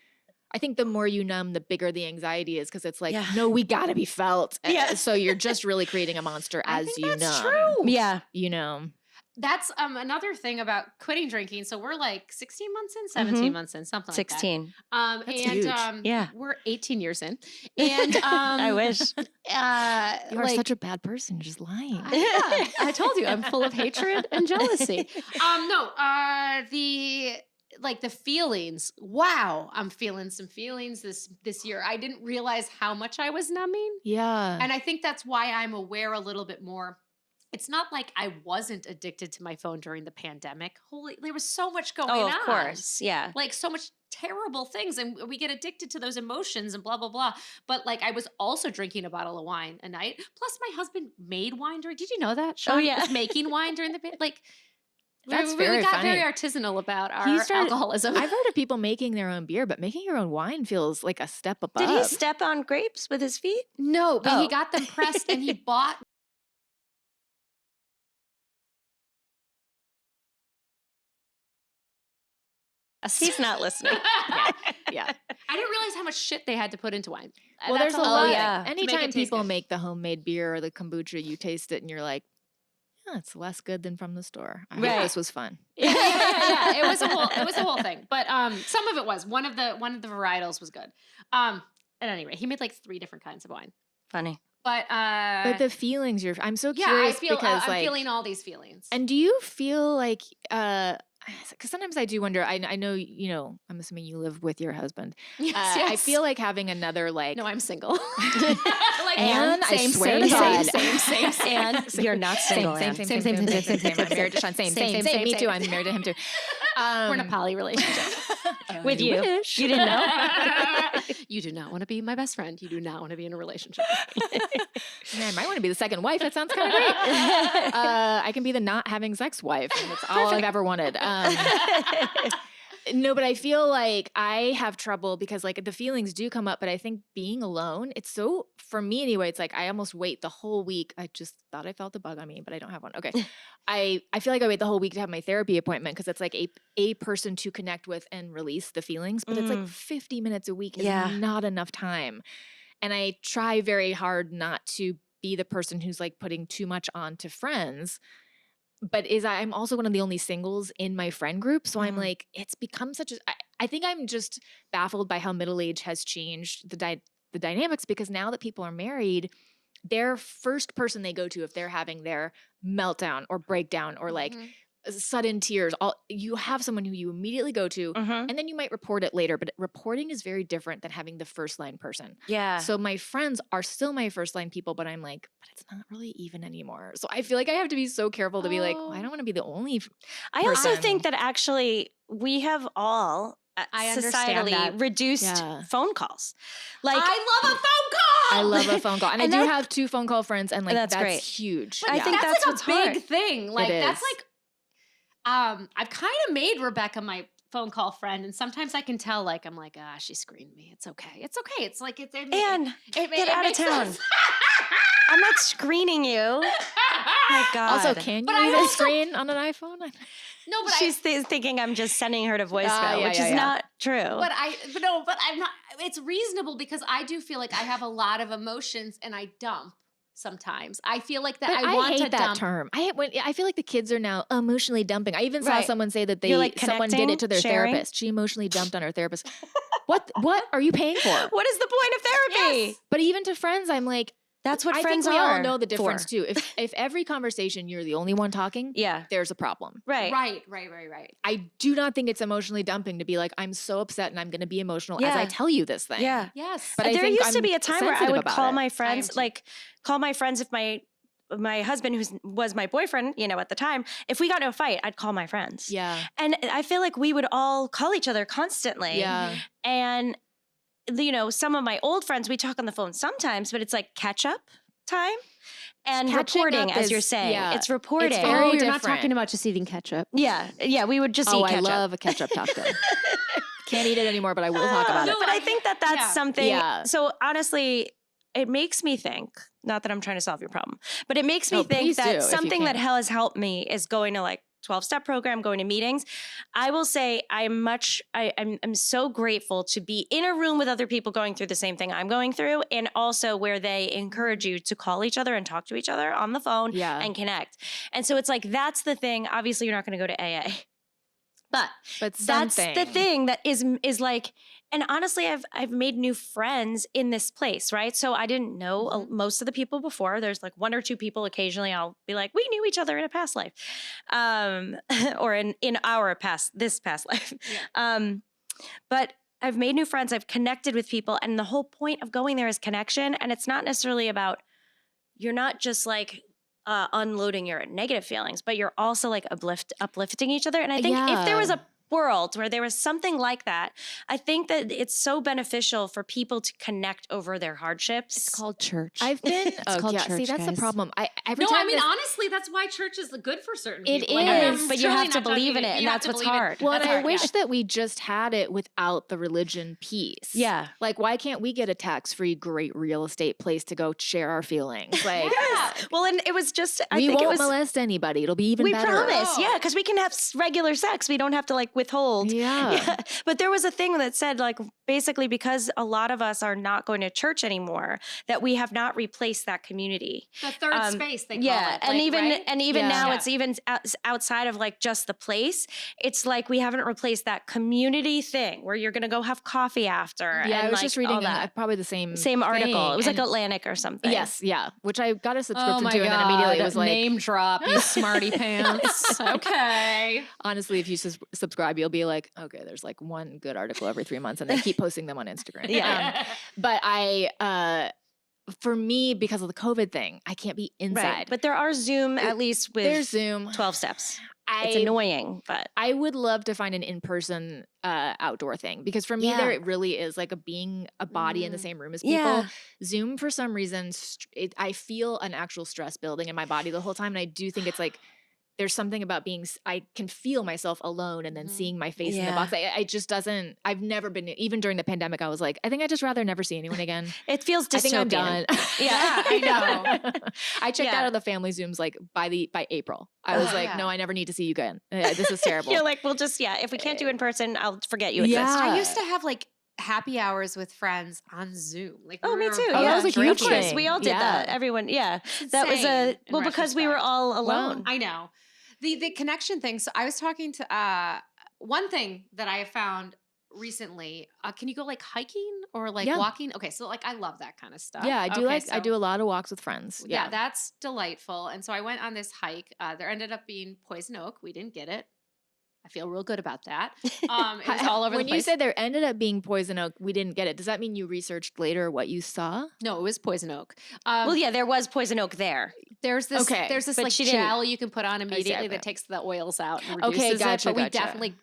I think the more you numb, the bigger the anxiety is because it's like, no, we gotta be felt. Yeah. So you're just really creating a monster as you that's numb. true. Yeah. You know. That's another thing about quitting drinking. So we're like 16 months in, 17 months in, something like that. 16. That's huge. Yeah. We're 18 years in. And I wish. You are such a bad person. You're just lying. I told you I'm full of hatred and jealousy. The feelings. Wow, I'm feeling some feelings this year. I didn't realize how much I was numbing. Yeah. And I think that's why I'm aware a little bit more. It's not like I wasn't addicted to my phone during the pandemic. There was so much going on. Oh, of course. Yeah. Like so much terrible things, and we get addicted to those emotions and blah, blah, blah. But like I was also drinking a bottle of wine a night. Plus my husband made wine during, did you know that? Sean was making wine during the pandemic. That's we got funny. very artisanal about our alcoholism. I've heard of people making their own beer, but making your own wine feels like a step above. Did he step on grapes with his feet? No, but he got them pressed and he bought. He's not listening. Yeah. I didn't realize how much shit they had to put into wine. Well, there's a lot. Yeah. Anytime people make the homemade beer or the kombucha, you taste it and you're like, it's less good than from the store. I hope this was fun. Yeah. It was a whole thing. But some of it was. One of the varietals was good. At any rate, he made like 3 different kinds of wine. Funny. But the feelings I'm so yeah, curious I'm like, feeling all these feelings. And do you feel like because sometimes I do wonder, I know, I'm assuming you live with your husband. Yes. I feel like having another like. No, I'm single. And I swear to God. Same. And you're not single. Same. I'm married to Sean. Same. Me too. I'm married to him too. We're in a poly relationship. With you. Wish. You didn't know? You do not want to be my best friend. You do not want to be in a relationship. Man, I might want to be the second wife. That sounds kind of great. I can be the not having sex wife. And that's all I've ever wanted. No, but I feel like I have trouble because like the feelings do come up, but I think being alone, it's so, for me anyway, it's like I almost wait the whole week. I just thought I felt a bug on me, but I don't have one. Okay. I feel like I wait the whole week to have my therapy appointment because it's like a person to connect with and release the feelings, but it's like 50 minutes a week is not enough time. And I try very hard not to be the person who's like putting too much on to friends. But I'm also one of the only singles in my friend group. So I'm like, it's become such a, I think I'm just baffled by how middle age has changed the dynamics because now that people are married, their first person they go to if they're having their meltdown or breakdown or like sudden tears, you have someone who you immediately go to and then you might report it later, but reporting is very different than having the first line person. Yeah. So my friends are still my first line people, but I'm like, but it's not really even anymore. So I feel like I have to be so careful to be like, well, I don't want to be the only I also think that actually we have all societally reduced phone calls. Like I love a phone call. I love a phone call. And I do have 2 phone call friends and like that's great. huge. But I think that's like a big hard. thing. Like that's is. like I've kind of made Rebecca my phone call friend, and sometimes I can tell, like, I'm like, she screened me. It's okay. It's okay. It's like, get out of town. I'm not screening you. My God. Also, can you even screen on an iPhone? No, but she's thinking I'm just sending her to voicemail, which is not true. But I'm not. It's reasonable because I do feel like I have a lot of emotions and I dump. Sometimes I feel like that. But I want hate to that dump. term. I feel like the kids are now emotionally dumping. I even saw someone say that someone did it to their therapist. She emotionally dumped on her therapist. What are you paying for? What is the point of therapy? Yes. But even to friends, I'm like, That's what I friends think we are all know the difference for. too. If every conversation you're the only one talking, Yeah. there's a problem. Right. Right. I do not think it's emotionally dumping to be like, I'm so upset and I'm going to be emotional as I Yeah. tell you this thing. Yeah. Yes. But I there think used to I'm be a time where I sensitive would about call it. my friends, too. like call my friends if my husband, who was my boyfriend, at the time, if we got into a fight, I'd call my friends. Yeah. And I feel like we would all call each other constantly. Yeah. And, some of my old friends, we talk on the phone sometimes, but it's like catch up time and Catching reporting, up as is- you're saying. yeah. It's reporting. It's very you're not different. talking about just eating ketchup. Yeah. We would just Oh, eat I ketchup. love a ketchup taco. Can't eat it anymore, but I will talk about it. But I think that that's Yeah. something. Yeah. So honestly, it makes me think, not that I'm trying to solve your problem, but it makes me No, think please do, that if you something that can. has helped me is going to like 12-step program, going to meetings. I will say I'm so grateful to be in a room with other people going through the same thing I'm going through, and also where they encourage you to call each other and talk to each other on the phone Yeah. and connect. And so it's like, that's the thing. Obviously, you're not going to go to AA. But that's the something. thing that is like, and honestly, I've made new friends in this place, right? So I didn't know most of the people before. There's like one or two people occasionally I'll be like, we knew each other in a past life, or in this past life. Yeah. But I've made new friends. I've connected with people, and the whole point of going there is connection. And it's not necessarily about, you're not just like unloading your negative feelings, but you're also like uplifting each other. And I think if there was a world where there was something like that, I think that it's so beneficial for people to connect over their hardships. It's called church. I've been. It's called church, see, that's the guys. problem. Honestly, that's why church is good for certain It people. is, I'm but you truly have to not believe talking- in it, and you have that's to what's believe it. hard. Well, That's and I hard, wish yeah. that we just had it without the religion piece. Yeah. Like, why can't we get a tax-free, great real estate place to go share our feelings? Like, Yes. Well, and it was just, I we think won't it was, molest anybody. It'll be even we better. promise. Oh. Yeah. Because we can have regular sex. We don't have to like withhold. Yeah. But there was a thing that said, like, basically, because a lot of us are not going to church anymore, that we have not replaced that community. The third space, they call Yeah, it. and like, even right? and even Yeah. now, Yeah. it's even outside of like just the place. It's like we haven't replaced that community thing where you're going to go have coffee after. Yeah, and I was like just reading all that. probably the same Article. It was like and- Atlantic or something. Yes, yeah, which I got a subscription Oh my to, and then God. immediately it was like, name drop, you smarty pants. Okay. honestly, if you subscribe, you'll be like, okay, there's like one good article every 3 months, and they keep posting them on Instagram. Yeah. But for me, because of the COVID thing, I can't be inside. Right. But there are Zoom, at least with There's Zoom. 12 steps. It's annoying, but I would love to find an in-person outdoor thing, because for me, Yeah. there it really is like being a body in the same room as people. Yeah. Zoom, for some reason, I feel an actual stress building in my body the whole time, and I do think it's like there's something about I can feel myself alone and then seeing my face in the box. I just doesn't, I've never been, even during the pandemic, I was like, I think I'd just rather never see anyone again. it feels dystopian. I think I'm done. Yeah, I know. I checked Yeah. out of the family Zooms like by April. I was like, yeah. no, I never need to see you again. This is terrible. You're like, we'll just, if we can't do in person, I'll forget you exist. Yeah. I used to have like happy hours with friends on Zoom. Like, Oh, we me were too. Oh, yeah, that was a huge of course. thing. We all did Yeah. that. Everyone, yeah. That was insane in because we were retrospect. all alone. I know. The connection thing. So I was talking to one thing that I have found recently. Can you go like hiking or like Yeah. walking? Okay, so like I love that kind of stuff. Yeah, I do Okay, I do a lot of walks with friends. Yeah, that's delightful. And so I went on this hike. There ended up being poison oak. We didn't get it. I feel real good about that. It was all over when the place. you said there ended up being poison oak, we didn't get it. Does that mean you researched later what you saw? No, it was poison oak. Well, yeah, there was poison oak there. There's this Okay, there's this but like she didn't- gel you can put on immediately okay. that takes the oils out and Okay, reduces gotcha, it. But we gotcha. definitely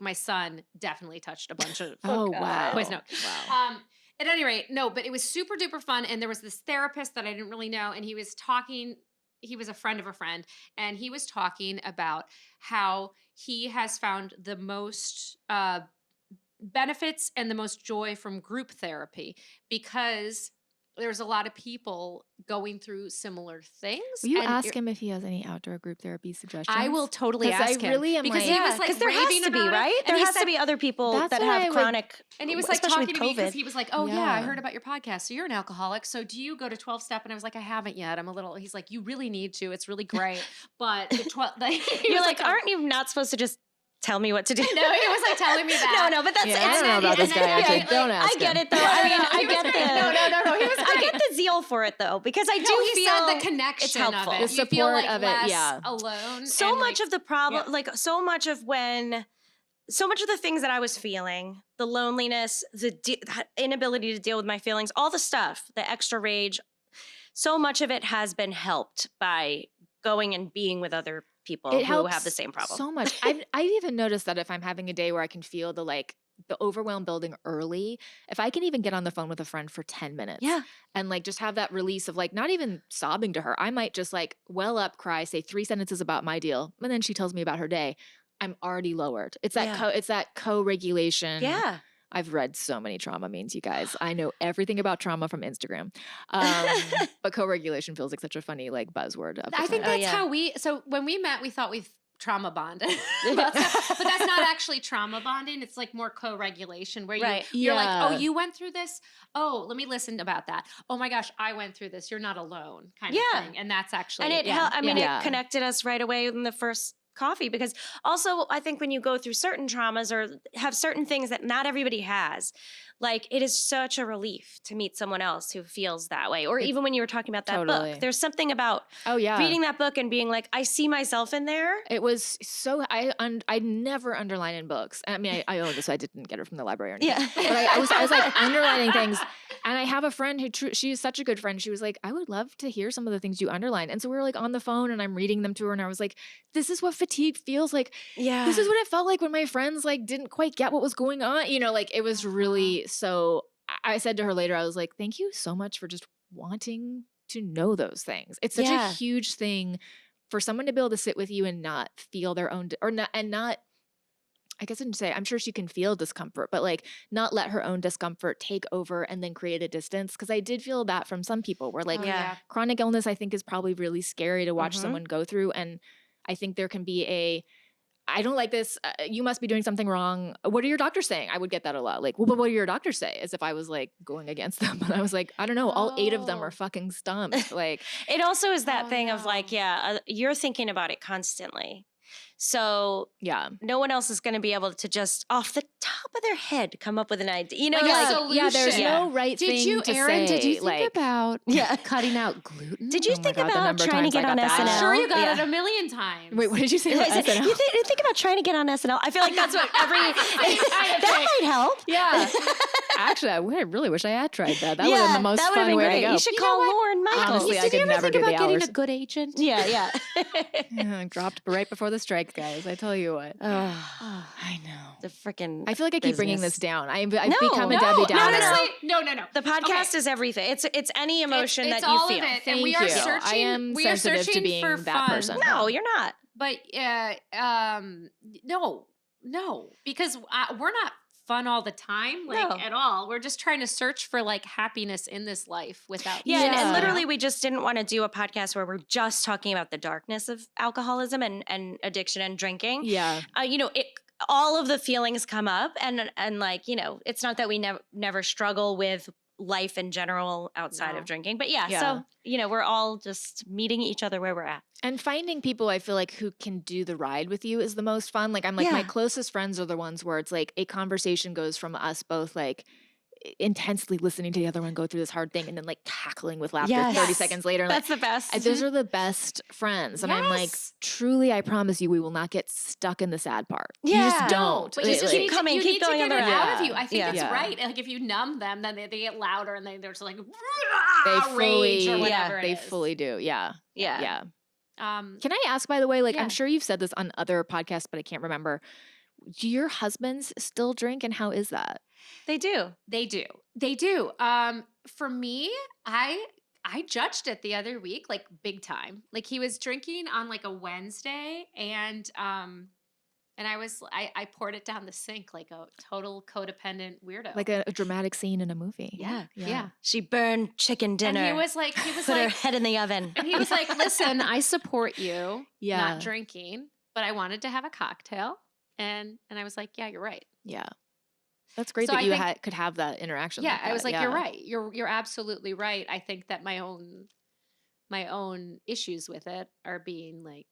my son definitely touched a bunch of Oh, wow. poison oak. Wow. At any rate, no, but it was super duper fun. And there was this therapist that I didn't really know, and he was talking. He was a friend of a friend, and he was talking about how he has found the most benefits and the most joy from group therapy, because there's a lot of people going through similar things. Will you and ask him if he has any outdoor group therapy suggestions? I will totally 'Cause I ask him. really am because like- he was like because there has raving to be, about it, right? and There he has said- to be other people That's that what I have would- chronic. And he was like especially talking with to me because COVID. he was like, "Oh yeah, I Yeah. heard about your podcast. So you're an alcoholic. So do you go to 12 step?" And I was like, "I haven't yet. I'm a little." He's like, "You really need to. It's really great." But the 12, You're like, aren't you not supposed to just tell me what to do. No, he was like telling me that. No, but that's Yeah, I don't know about this guy. Actually, don't ask I get him. it though. I mean, I He was get great. the No. He was I great. get the zeal for it though, because I do He feel said the connection it's helpful. of it. The You feel support like of it, less yeah. alone. So and, much like, of the problem, yeah. like so much of the things that I was feeling, the loneliness, the inability to deal with my feelings, all the stuff, the extra rage, so much of it has been helped by going and being with other people It who helps have the same problem. so much. I've even noticed that if I'm having a day where I can feel the overwhelm building early, if I can even get on the phone with a friend for 10 minutes and like just have that release of like not even sobbing to her, I might just like well up, cry, say 3 sentences about my deal, and then she tells me about her day. I'm already lowered. It's that co-regulation. Yeah. I've read so many trauma memes, you guys. I know everything about trauma from Instagram. But co-regulation feels like such a funny like buzzword. I think that's how so when we met, we thought we trauma bonded. but that's not actually trauma bonding. It's like more co-regulation where you're like, oh, you went through this? Oh, let me listen about that. Oh my gosh, I went through this. You're not alone kind of thing. And that's actually, and it connected us right away in the first coffee, because also I think when you go through certain traumas or have certain things that not everybody has, like it is such a relief to meet someone else who feels that way. Or even when you were talking about that book, there's something about reading that book and being like, I see myself in there. It was so, I never underline in books. I mean, I own this, so I didn't get it from the library or anything. But I was like underlining things. And I have a friend she is such a good friend. She was like, I would love to hear some of the things you underline. And so we were like on the phone and I'm reading them to her and I was like, this is what fatigue feels like. Yeah. This is what it felt like when my friends like didn't quite get what was going on. You know, like it was really, so I said to her later, I was like, thank you so much for just wanting to know those things. It's such a huge thing for someone to be able to sit with you and not feel their own, I guess I didn't say, I'm sure she can feel discomfort, but like not let her own discomfort take over and then create a distance. Cause I did feel that from some people where like chronic illness, I think is probably really scary to watch someone go through. And I think there can be I don't like this. You must be doing something wrong. What are your doctors saying? I would get that a lot. Like, well, but what do your doctors say? As if I was like going against them. But I was like, I don't know. All 8 of them are fucking stumped. Like, it also is that thing of like, you're thinking about it constantly. So no one else is going to be able to just off the top of their head come up with an idea. You know, there's no right thing to Erin, say. Did you think about cutting out gluten? Did you think about trying to get on SNL? I'm sure you got it a million times. Wait, what did you say about SNL? You think about trying to get on SNL? I feel like that's what that might help. Yeah. Actually, I really wish I had tried that. That would have been the most fun way to go. You should call Lauren Michaels. Honestly, I could never do the hours. Did you ever think about getting a good agent? Yeah. Dropped right before the strike, guys. I tell you what. I know. The freaking I feel like I keep bringing this down. I've become a no, Debbie Downer. Honestly, no. The podcast is everything. It's any emotion it's that you all feel. Of it. Thank and we you. are searching. I am sensitive to being that person. No, you're not. But no, because we're not fun all the time, at all. We're just trying to search for like happiness in this life without. And literally, we just didn't want to do a podcast where we're just talking about the darkness of alcoholism and addiction and drinking. Yeah, all of the feelings come up, and like it's not that we never struggle with life in general outside of drinking, but so we're all just meeting each other where we're at. And finding people I feel like who can do the ride with you is the most fun. Like I'm like my closest friends are the ones where it's like a conversation goes from us both like intensely listening to the other one go through this hard thing and then like cackling with laughter 30 seconds later. That's the best. Those are the best friends. And I'm like, truly, I promise you, we will not get stuck in the sad part. You just don't. But you keep coming, you keep going to get it out of you. I think it's right. Like if you numb them, then they get louder and they're just like rage or whatever. They fully do. Yeah. Yeah. Can I ask, by the way, like I'm sure you've said this on other podcasts, but I can't remember. Do your husbands still drink, and how is that? They do. For me, I judged it the other week, like big time. Like he was drinking on like a Wednesday, and I poured it down the sink like a total codependent weirdo, like a dramatic scene in a movie. Yeah. She burned chicken dinner. And he was like, put her head in the oven. And he was like, "Listen, I support you, not drinking, but I wanted to have a cocktail." And I was like, "Yeah, you're right." Yeah. That's great that you could have that interaction. Yeah, I was like, "You're right. You're absolutely right." I think that my own my own issues with it are being like,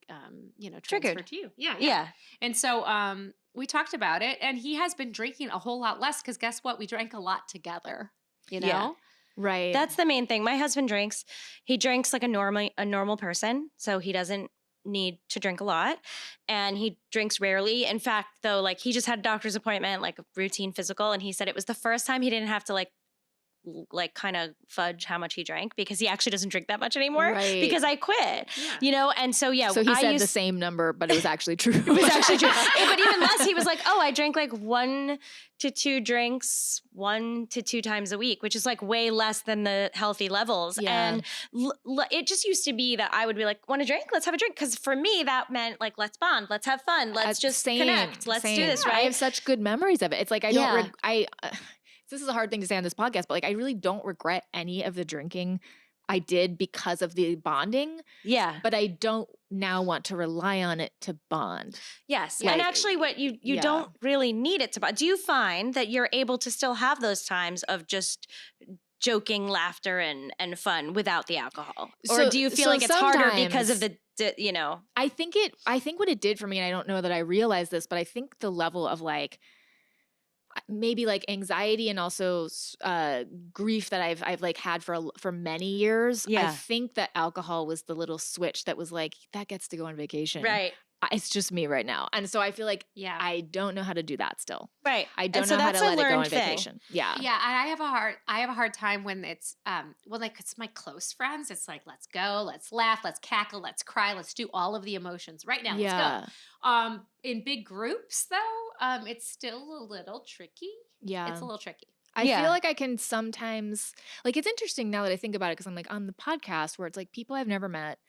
Triggered. transferred to you. Yeah. Yeah. And so, we talked about it, and he has been drinking a whole lot less because guess what? We drank a lot together, you know? Yeah. Right. That's the main thing. My husband drinks. He drinks like a normal person, so he doesn't need to drink a lot, and he drinks rarely. In fact, though, like he just had a doctor's appointment, like a routine physical, and he said it was the first time he didn't have to like kind of fudge how much he drank because he actually doesn't drink that much anymore because I quit, and so So he said the same number, but it was actually true. It was actually true. But even less, he was like, oh, I drank like 1 to 2 drinks 1 to 2 times a week, which is like way less than the healthy levels. Yeah. And it just used to be that I would be like, want a drink? Let's have a drink. Because for me, that meant like, let's bond, let's have fun, let's just connect, let's do this, right? I have such good memories of it. It's like I don't, this is a hard thing to say on this podcast, but like I really don't regret any of the drinking I did because of the bonding. Yeah. But I don't now want to rely on it to bond. Yes. Like, and actually what you don't really need it to bond. Do you find that you're able to still have those times of just joking, laughter, and fun without the alcohol? Or do you feel like it's harder because of the I think what it did for me, and I don't know that I realized this, but I think the level of like, maybe like anxiety and also grief that I've like had for many years. I think that alcohol was the little switch that was like, that gets to go on vacation. Right. It's just me right now. And so I feel like I don't know how to do that still. Right. I don't know how to let it go on vacation. Yeah. Yeah. And I have a hard time when it's like it's my close friends. It's like, let's go, let's laugh, let's cackle, let's cry, let's do all of the emotions right now. Let's go. In big groups though, it's still a little tricky. Yeah. It's a little tricky. I feel like I can sometimes, like, it's interesting now that I think about it, because I'm like on the podcast where it's like people I've never met,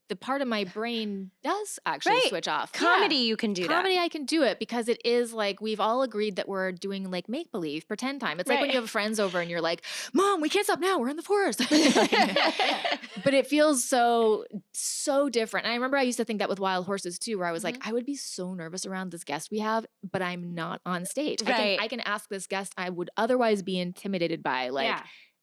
the part of my brain does actually switch off. Comedy, you can do Comedy, I can do it because it is like we've all agreed that we're doing like make-believe, pretend time. It's like when you have friends over and you're like, Mom, we can't stop now. We're in the forest. But it feels so different. And I remember I used to think that with Wild Horses too, where I was like, I would be so nervous around this guest we have, but I'm not on stage. I can ask this guest I would otherwise be intimidated by, like,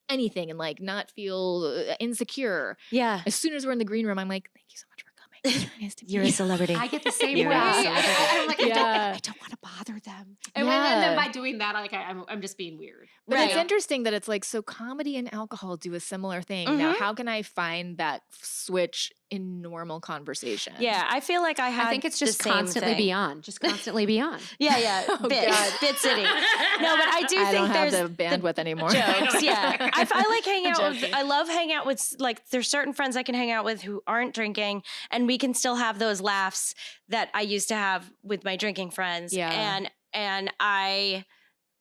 anything, and like not feel insecure. Yeah. As soon as we're in the green room, I'm like, thank you so much for coming. It's really nice to meet you. You're a celebrity. I get the same way. I'm like, I don't want to bother them. And then by doing that, I'm just being weird. But it's interesting that it's like, so comedy and alcohol do a similar thing. Now, how can I find that switch in normal conversation? Yeah, I feel like I think it's just constantly beyond. Just constantly beyond. Yeah. Bit City. No, but I do think there's the bandwidth anymore. Jokes, yeah. I like hanging out with, I love hanging out with, like, there's certain friends I can hang out with who aren't drinking, and we can still have those laughs that I used to have with my drinking friends. Yeah. And I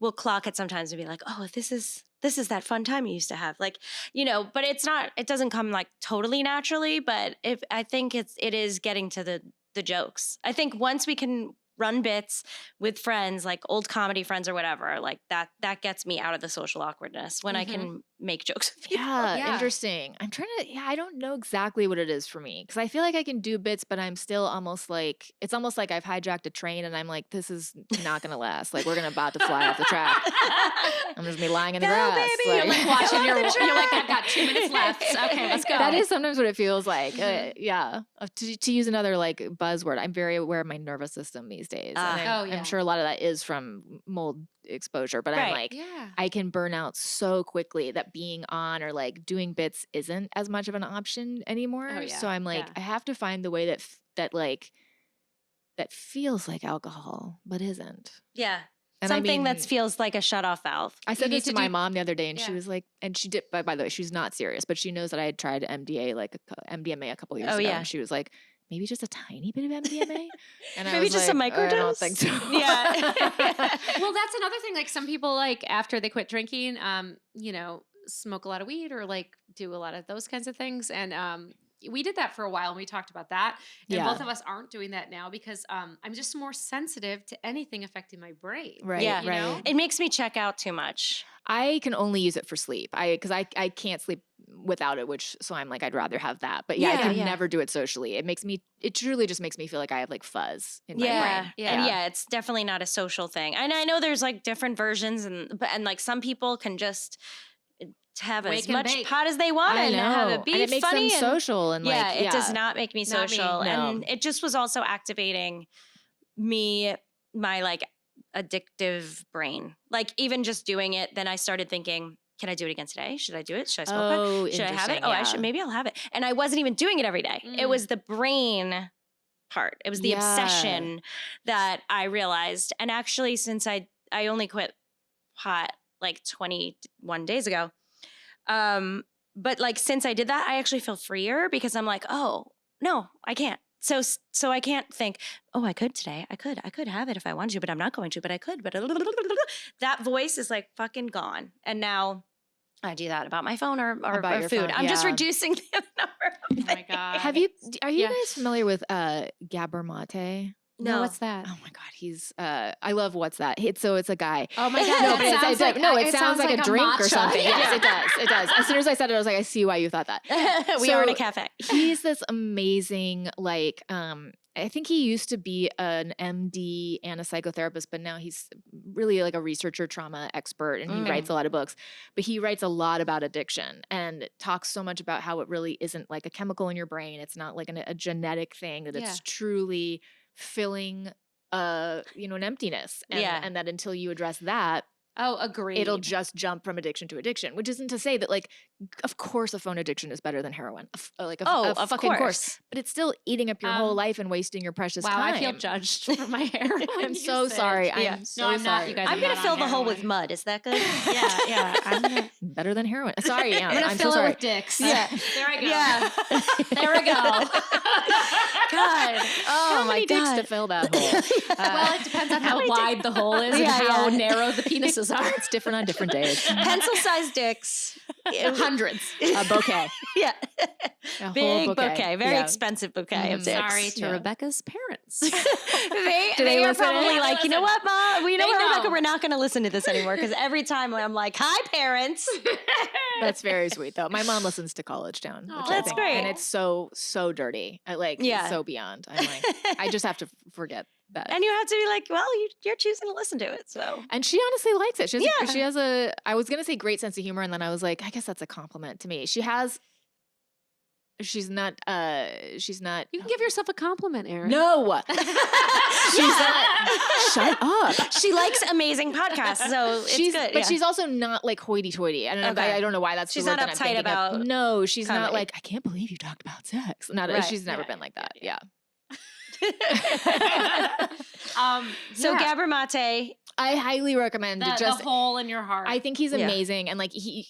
will clock it sometimes and be like, oh, this is that fun time you used to have. Like, but it doesn't come like totally naturally, but I think it is getting to the jokes. I think once we can run bits with friends, like old comedy friends or whatever, like that gets me out of the social awkwardness when I can make jokes with people. Yeah, interesting. I'm trying to, I don't know exactly what it is for me, because I feel like I can do bits, but I'm still almost like, it's almost like I've hijacked a train and I'm like, this is not going to last. Like, we're about to fly off the track. I'm just gonna be lying in the grass. Baby. You're like watching you're like, I've got 2 minutes left. Okay, let's go. That is sometimes what it feels like. To use another like buzzword, I'm very aware of my nervous system these days. And I'm sure a lot of that is from mold exposure, but I'm like, I can burn out so quickly that being on or like doing bits isn't as much of an option anymore. So I'm like, I have to find the way that feels like alcohol, but isn't. Yeah. And something that feels like a shut-off valve. I said this to my mom the other day, and she was like, and she did, by the way, she's not serious, but she knows that I had tried MDMA a couple years ago. And she was like, maybe just a tiny bit of MDMA? And maybe just a microdose? I don't think so. Yeah. Well, that's another thing. Like, some people, like, after they quit drinking, smoke a lot of weed or like do a lot of those kinds of things. And we did that for a while, and we talked about that. And both of us aren't doing that now because I'm just more sensitive to anything affecting my brain. Right. Yeah. You know? It makes me check out too much. I can only use it for sleep. Because I can't sleep without it, so I'm like, I'd rather have that. But I can never do it socially. It truly just makes me feel like I have like fuzz in my brain. And it's definitely not a social thing. And I know there's like different versions and like some people can just to have Wake as and much bake. pot as they want I and know. have it be and it makes funny. them social and Yeah, like, it does not make me Not me. social. No. And it just was also activating my like addictive brain. Like even just doing it, then I started thinking, can I do it again today? Should I do it? Should I smoke one? Oh, Should I have it? interesting, Oh, I yeah. should. Maybe I'll have it. And I wasn't even doing it every day. It Mm. was the brain part. It was the Yeah. obsession that I realized. And actually, since I only quit pot like 21 days ago, but like since I did that, I actually feel freer because I'm like, oh no, I can't. So I can't think, oh, I could today. I could have it if I wanted to, but I'm not going to, but I could. But that voice is like fucking gone. And now I do that about my phone or About your food. phone, I'm just yeah. reducing the number of Oh my God. Are you Yeah. guys familiar with Gabor Mate? No, what's that? Oh my God, he's I love What's That? It's a guy. Oh my God. No, that but it sounds like, sounds like a drink or matcha. something. Yeah. Yes, it does. It does. As soon as I said it, I was like, I see why you thought that. We are in a So, cafe. He's this amazing, like, I think he used to be an MD and a psychotherapist, but now he's really like a researcher, trauma expert, and he writes a lot of books. But he writes a lot about addiction and talks so much about how it really isn't like a chemical in your brain. It's not like a genetic thing, that it's truly filling an emptiness. And that until you address that, Oh, agreed. it'll just jump from addiction to addiction, which isn't to say that, like, of course a phone addiction is better than heroin. Of Of fucking course. But it's still eating up your whole life and wasting your precious wow, time. I feel judged for my hair. I'm so sorry. I'm so I'm not. sorry. You guys, I'm going to not fill on the hole with heroin. mud. Is that good? Yeah. Better than heroin. Sorry, yeah. I'm gonna I'm fill so it sorry. with dicks. Yeah. There I go. Yeah. There we go. God. Oh How my many dicks God. to fill that hole? Well, it depends on how wide the hole is and Yeah, how yeah. narrow the penises are. It's different on different days. Pencil-sized dicks. Hundreds. A bouquet. Yeah. A Big whole bouquet. Very Yeah. expensive bouquet of Mhm. dicks. Sorry to Yeah. Rebecca's parents. They they are listen probably in? like, you know what, Mom? You know They what, know. Rebecca? We're not going to listen to this anymore because every time I'm like, hi, parents. That's very sweet, though. My mom listens to College Town. Which Aw. I That's think- great. And it's so dirty. I like Yeah. so beyond. I'm like, I just have to forget that. And you have to be like, well, you're choosing to listen to it. So And she honestly likes it. Yeah. She has I was going to say great sense of humor. And then I was like, I guess that's a compliment to me. She's not, You can give yourself a compliment, Erin. no, she's not, shut up. she likes amazing podcasts. So it's good. But yeah. she's also not like hoity-toity. I don't know. Okay. I don't know why that's She's the word not that I'm uptight thinking about of. No, she's not comedy. like, I can't believe you talked about sex. Not. Right. She's never Yeah, been like that. yeah. Yeah. So Yeah. Gabor Mate. I highly recommend The just. hole in your heart. I think he's Yeah. amazing, and like he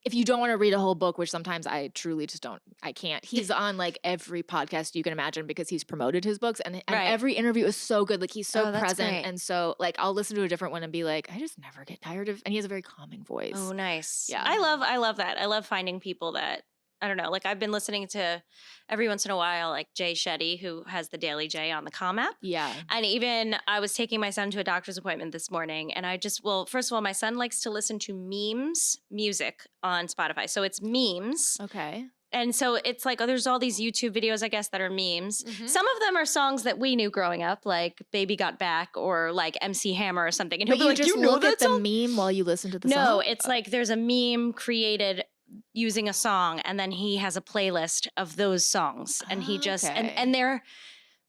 if you don't want to read a whole book, which sometimes I truly just don't, I can't. He's on like every podcast you can imagine because he's promoted his books, and Right. every interview is so good. Like he's so Oh, that's present, great. and so like I'll listen to a different one and be like, I just never get tired of. And he has a very calming voice. Oh, nice. Yeah. I love that. I love finding people that, I don't know, like I've been listening to every once in a while, like Jay Shetty, who has the Daily J on the Calm app. Yeah. And even I was taking my son to a doctor's appointment this morning, and first of all, my son likes to listen to memes music on Spotify. So it's memes. Okay. And so it's like, there's all these YouTube videos, I guess, that are memes. Mhm. Some of them are songs that we knew growing up, like Baby Got Back or like MC Hammer or something. And But he'll be you like, just you know look that at the song? meme while you listen to the song. No, it's like there's a meme created using a song, and then he has a playlist of those songs, and he just Okay. and they're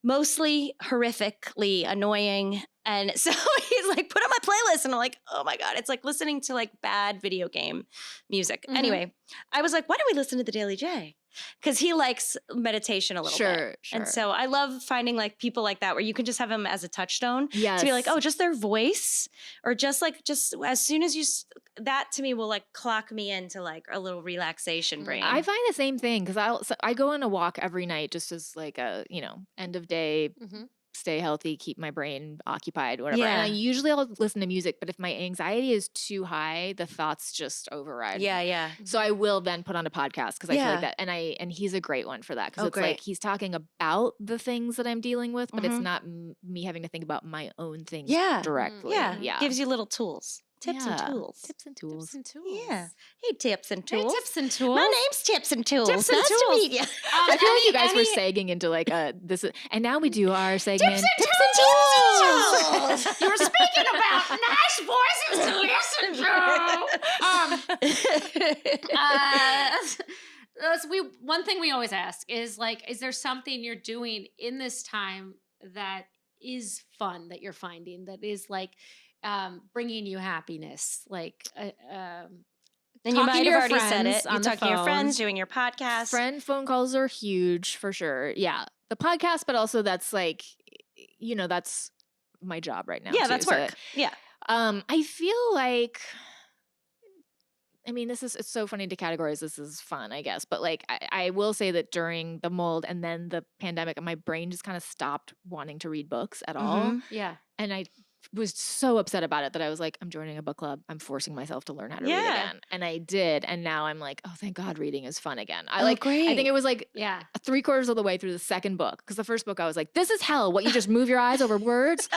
mostly horrifically annoying. And so he's like, put on my playlist, and I'm like, oh my God, it's like listening to like bad video game music. Mhm. Anyway, I was like, why don't we listen to the Daily J? Because he likes meditation a little bit. Sure. And so I love finding like people like that where you can just have them as a touchstone yes. to be like, oh, just their voice, or just as soon as that to me will like clock me into like a little relaxation brain. I find the same thing because I go on a walk every night just as like a end of day, Mhm. stay healthy, keep my brain occupied, whatever. Yeah. And I usually I'll listen to music, but if my anxiety is too high, the thoughts just override. yeah. So I will then put on a podcast because I feel Yeah. like that, and he's a great one for that because Oh, it's great. like he's talking about the things that I'm dealing with, but it's Mhm. not me having to think about my own things Yeah. directly. Yeah. Yeah. Gives you little tools. Tips and tools. Tips and tools. Tips and tools. Yeah. Hey, tips and tools. Hey, tips and tools. My name's Tips and Tools. Tips and nice tools. to meet you. I feel like you guys were sagging into like this, and now we do our segment. Tips and tools. You were speaking about nice voices to listen to. One thing we always ask is like, is there something you're doing in this time that is fun that you're finding that is like bringing you happiness? Like, and you might have already said it. on You're the talking to your friends, phone. doing your podcast. Friend phone calls are huge for sure. Yeah, the podcast, but also that's like, that's my job right now. Yeah, too, that's work. Yeah. I feel like, I mean, it's so funny to categorize this as fun, I guess. But like, I will say that during the mold and then the pandemic, my brain just kind of stopped wanting to read books at all. Yeah. And I was so upset about it that I was like, I'm joining a book club. I'm forcing myself to learn how to read again. And I did. And now I'm like, oh, thank God reading is fun again. Great. I think it was like 3/4 of the way through the second book. Because the first book I was like, this is hell. What, you just move your eyes over words?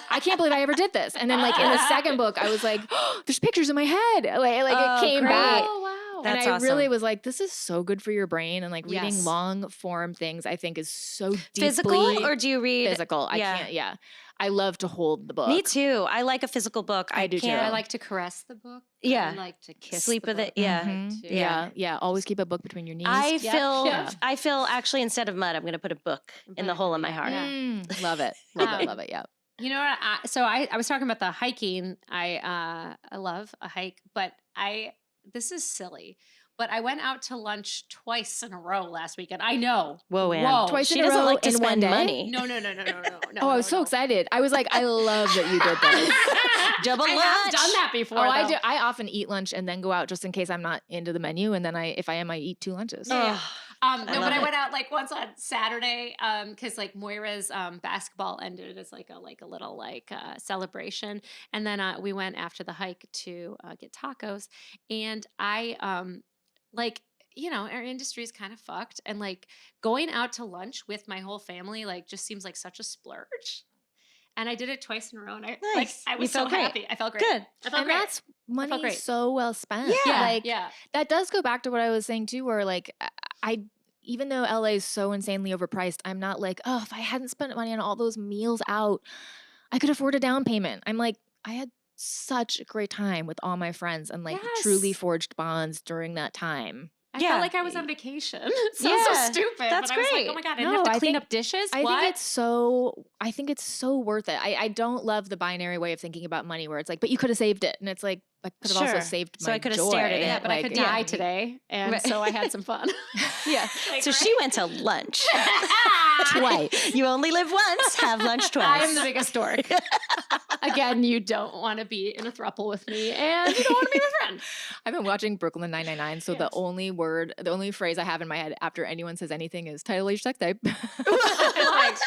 I can't believe I ever did this. And then like in the second book, I was like, oh, there's pictures in my head. It came back. Oh, wow. That's and I awesome. really was like, this is so good for your brain. And like reading Yes. long form things, I think is so deeply Physical, or do you read? physical. I Yeah. can't. Yeah. I love to hold the book. Me too. I like a physical book. I do too. can't- I like to caress the book. Yeah. I like to kiss Sleep the with it. book. Yeah. Mhm. too. Yeah. Yeah. Always keep a book between your knees. I Yeah. feel. Yeah. I feel actually instead of mud, I'm going to put a book in the hole in my heart. Yeah. Love it. Love it. Love it. Yeah. You know what? I was talking about the hiking. I love a hike, but this is silly. But I went out to lunch twice in a row last weekend. I know. Whoa, Ann. Whoa. Twice She in a doesn't row like to in one spend day? money. No. Oh, I was so excited. I was like, I love that you did that. Double I have lunch. done that before. I though. do. I often eat lunch and then go out just in case I'm not into the menu. And then if I am, I eat 2 lunches. Yeah. I But love I it. went out like once on Saturday because like Moira's basketball ended as like a little celebration, and then we went after the hike to get tacos, and I our industry is kind of fucked, and like going out to lunch with my whole family like just seems like such a splurge. And I did it twice in a row, and Nice. I You was so felt great. happy. I felt great. Good. I felt And great. that's money great. so well spent. Yeah. Yeah. That does go back to what I was saying too, where like even though LA is so insanely overpriced, I'm not like, oh, if I hadn't spent money on all those meals out, I could afford a down payment. I'm like, I had such a great time with all my friends and like truly Yes. forged bonds during that time. I Yeah. felt like I was on vacation. It sounds Yeah, so stupid. that's but I was great. like, oh my God, I No, didn't have to I clean think- up dishes. I What? think it's so worth it. I don't love the binary way of thinking about money where it's like, but you could have saved it. And it's like, I could have Sure. also saved So my I could have joy. stared at it. Yeah, but I could yeah. die today, and Right. so I had some fun. Yeah. Like, So right? she went to lunch Twice. You only live once. Have lunch twice. I am the biggest dork. Again, you don't want to be in a throuple with me, and you don't want to be my friend. I've been watching Brooklyn 999, so Yes. the only phrase I have in my head after anyone says anything is title of your sex tape. Like,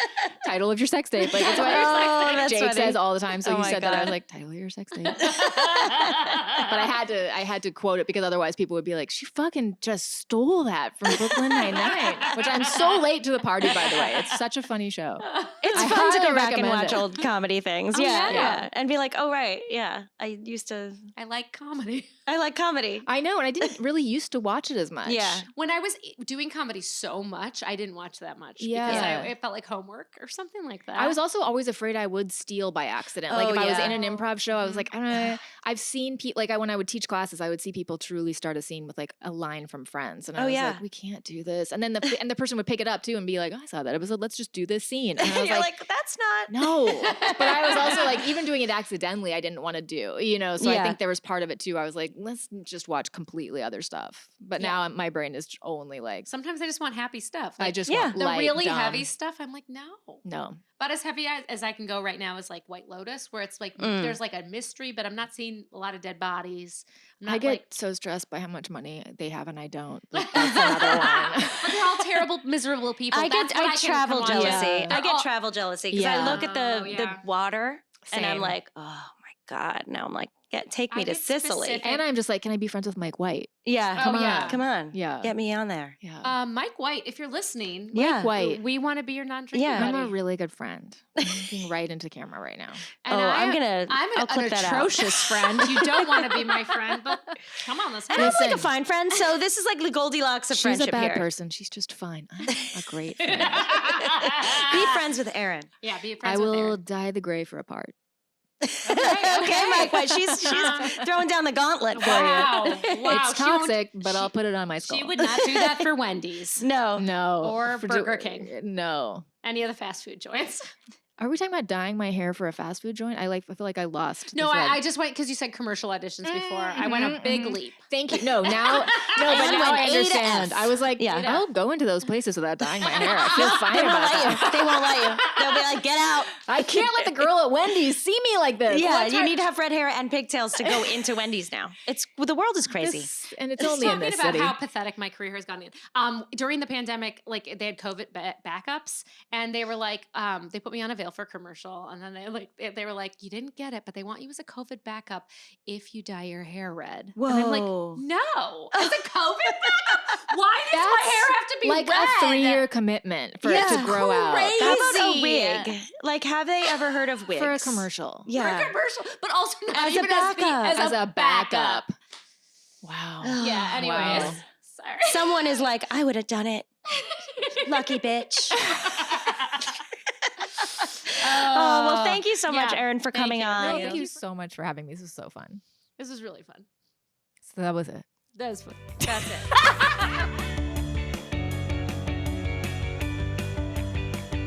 Title of your sex tape. Like it's Title what of your sex tape. that's Jade funny. says all the time. So Oh you my said that I God. was like, title of your sex tape. But I had to quote it because otherwise people would be like, she fucking just stole that from Brooklyn Nine-Nine. Which I'm so late to the party, by the way. It's such a funny show. It's I fun to go highly back and recommend watch it. old comedy things. Oh, yeah, yeah. yeah. And be like, oh, right. Yeah. I used to, I like comedy. I like comedy. I know, and I didn't really used to watch it as much. Yeah. When I was doing comedy so much, I didn't watch that much because Yeah. it felt like homework or something like that. I was also always afraid I would steal by accident. Like Oh, if I was yeah. in an improv show, I was Mhm. like, I don't know. I've seen people like when I would teach classes, I would see people truly start a scene with like a line from Friends, and I Oh, was yeah. like, we can't do this. And then the person would pick it up too and be like, oh, I saw that episode. Let's just do this scene. And I was You're like, like, that's not. no. But I was also like, even doing it accidentally, I didn't want to do. So Yeah. I think there was part of it too. I was like, let's just watch completely other stuff. But Yeah. now my brain is only like, Sometimes I just want happy stuff. I Like, just yeah, want the light, really dumb. heavy stuff. I'm like, no. No. About as heavy as I can go right now is like White Lotus, where it's like Mm. there's like a mystery, but I'm not seeing a lot of dead bodies. I'm not I get like, so stressed by how much money they have and I don't. Like, that's another one. but they're all terrible, miserable people. I That's get what I can travel come on jealousy. to. Yeah. I They're all- get travel jealousy because I Yeah. look at Oh, the yeah. water and I'm Same. like, oh my God. Now I'm like, take me I to get Sicily. specific. And I'm just like, can I be friends with Mike White? Yeah. Oh, yeah. Come on. Yeah. Get me on there. Yeah. Mike White, if you're listening, Yeah. White. we want to be your non-drinking Yeah. I'm buddy. a really good friend. I'm looking right into camera right now. And I'm I'm clip an that out. atrocious friend. You don't want to be my friend, but come on, let's And do I'm it. like a fine friend, so this is like the Goldilocks of She's friendship a bad here. person. She's just fine. I'm a great friend. Be friends with Erin. Yeah, be I friends with will Erin. die the gray for a part. Okay, Mike White. She's throwing down the gauntlet for Wow. you. Wow. It's She won't- toxic, but I'll put it on my skull. She would not do that for Wendy's. No. No. Or For Burger King. No. Any of the fast food joints. Are we talking about dyeing my hair for a fast food joint? I feel like I lost. No, the thread. I just went because you said commercial auditions before. I went a big leap. Thank you. No, now, but And now I went A to understand. F. I was like, Yeah. I'll go into those places without dyeing my hair. I feel fine They won't about let that. you. They won't let you. They'll be like, get out. I can't let the girl at Wendy's see me like this. Yeah, What's you her- need to have red hair and pigtails to go into Wendy's now. The world is crazy. and it's Just only in talking this about city. how pathetic my career has gone in. During the pandemic, like they had COVID backups, and they were like, they put me on a Veil for a commercial, and then they were like, you didn't get it, but they want you as a COVID backup if you dye your hair red. And I'm like, Whoa. no, as a COVID backup, why does my hair have to be like red? a 3-year commitment for it to grow out. How about a Crazy. wig? Like, have they ever heard of wigs? For a commercial. For Yeah. a commercial, but also not As a even backup. as a backup. Wow. Yeah. Anyways, Wow. sorry. Someone is like, I would have done it. Lucky bitch. Oh, well, thank you so much, yeah. Erin, for Thank coming you. on. No, Thank thank you so much for having me. This was so fun. This was really fun. So that was it. That was fun. That's it.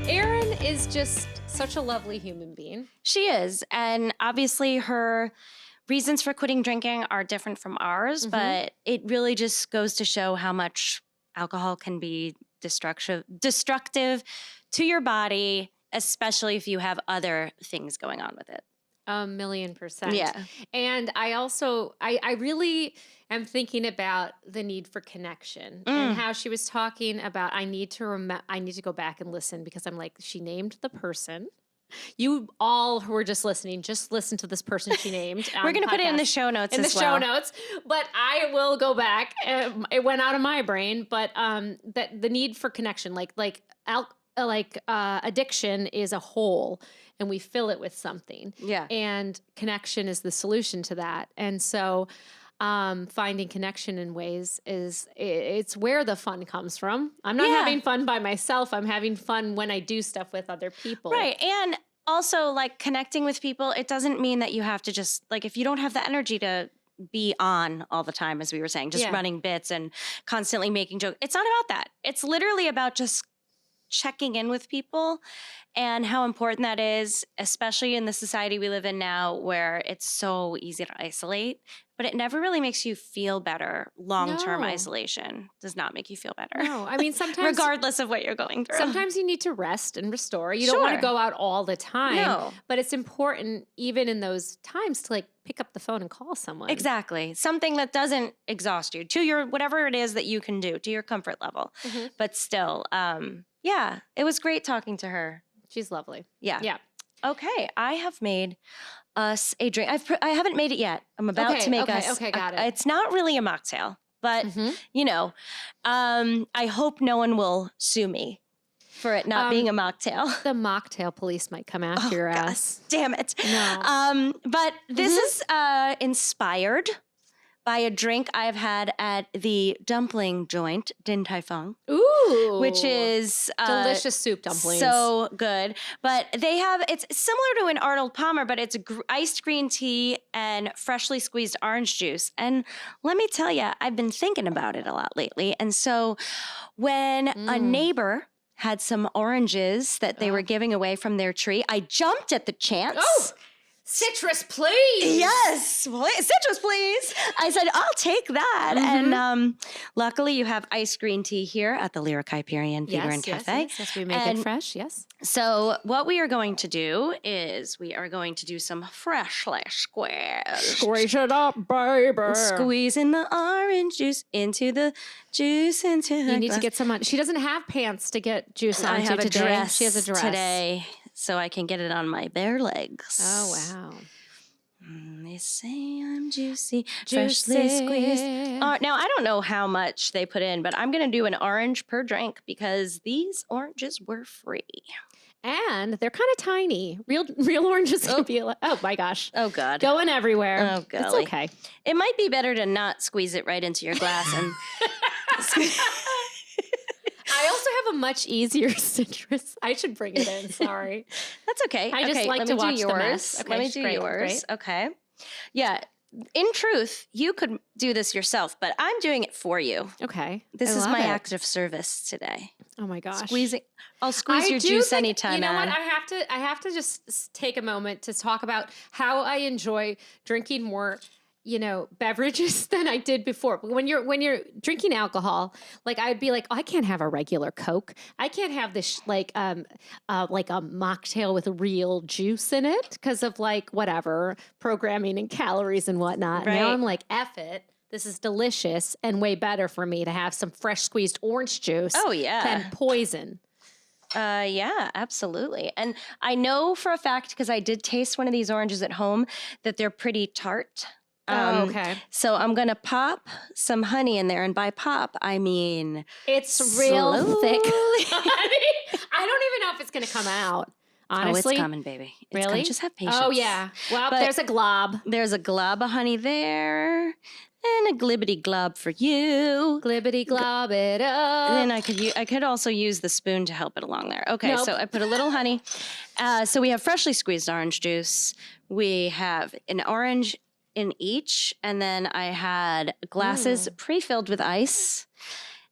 Erin is just such a lovely human being. She is. And obviously, her reasons for quitting drinking are different from ours, but it really just goes to show how much alcohol can be destructive to your body, especially if you have other things going on with it. 1,000,000%. Yeah. And I also, I really am thinking about the need for connection and how she was talking about, I need to go back and listen because I'm like, she named the person. You all who are just listening, just listen to this person she named. We're going to put it in the podcast. show notes In the as show well. notes, but I will go back. It went out of my brain, but that the need for connection, addiction is a hole, and we fill it with something. Yeah. And connection is the solution to that. And so, finding connection in ways it's where the fun comes from. I'm not having fun by myself. I'm having fun when I do stuff with other people. Right. And also, like, connecting with people, it doesn't mean that you have to just, like, if you don't have the energy to be on all the time, as we were saying, just running bits and constantly making jokes. It's not about that. It's literally about just checking in with people and how important that is, especially in the society we live in now where it's so easy to isolate, but it never really makes you feel better. Long-term No. isolation does not make you feel better. No, I mean, sometimes Regardless of what you're going through. sometimes you need to rest and restore. You don't want to Sure. go out all the time. No. But it's important, even in those times, to like pick up the phone and call someone. Exactly. Something that doesn't exhaust you to your, whatever it is that you can do, to your comfort level. Mhm. But still, yeah, it was great talking to her. She's lovely. Yeah. Yeah. Okay, I have made us a drink. I haven't made it yet. I'm about to make us. Okay, got it. It's not really a mocktail, but Mhm. you know, I hope no one will sue me for it not being a mocktail. The mocktail police might come after your God, ass. damn it. No. But this is inspired by a drink I've had at the dumpling joint, Din Tai Fung, Ooh. which is delicious soup dumplings. so good. But they have, it's similar to an Arnold Palmer, but it's iced green tea and freshly squeezed orange juice. And let me tell you, I've been thinking about it a lot lately. And so when a neighbor had some oranges that they were giving away from their tree, I jumped at the chance. Oh, citrus, please. Yes, citrus, please. I said, I'll take that. And luckily, you have iced green tea here at the Lyric Hyperion Theater and Cafe. Yes, we make And it fresh. Yes. So what we are going to do is we are going to do some freshly squares. Squeeze it up, baby. Squeezing the orange juice into the juice into You her need to glass. get some on. She doesn't have pants to get juice on I have a today. dress She has a dress today, so I can get it on my bare legs. Oh, wow. They say I'm juicy, freshly squeezed. Now, I don't know how much they put in, but I'm going to do an orange per drink because these oranges were free. And they're kind of tiny. Real oranges can be oh my gosh. Oh, God. Going everywhere. Oh, golly. It's okay. It might be better to not squeeze it right into your glass. And I also have a much easier citrus. I should bring it in. Sorry. That's okay. I just like to watch the mess. Okay, Let me do yours. Okay. Yeah. In truth, you could do this yourself, but I'm doing it for you. Okay. This is my act of service today. Oh my gosh. I'll squeeze your juice anytime. You know what? I have to just take a moment to talk about how I enjoy drinking more, beverages than I did before. When you're drinking alcohol, like I'd be like, oh, I can't have a regular Coke. I can't have this like a mocktail with real juice in it because of like whatever programming and calories and whatnot. Right. Now I'm like, F it. This is delicious and way better for me to have some fresh squeezed orange juice. Oh, yeah. Than poison. Yeah, absolutely. And I know for a fact, because I did taste one of these oranges at home, that they're pretty tart. Okay. So I'm going to pop some honey in there. And by pop, I mean... It's real thick honey. I don't even know if it's going to come out. Honestly. Oh, it's coming, baby. It's really? coming. Just have patience. Oh, yeah. Well, there's a glob. There's a glob of honey there. And a glibbity glob for you. Glibbity glob it up. And then I could also use the spoon to help it along there. Okay, Nope. So I put a little honey. So we have freshly squeezed orange juice. We have an orange in each. And then I had glasses pre-filled with ice.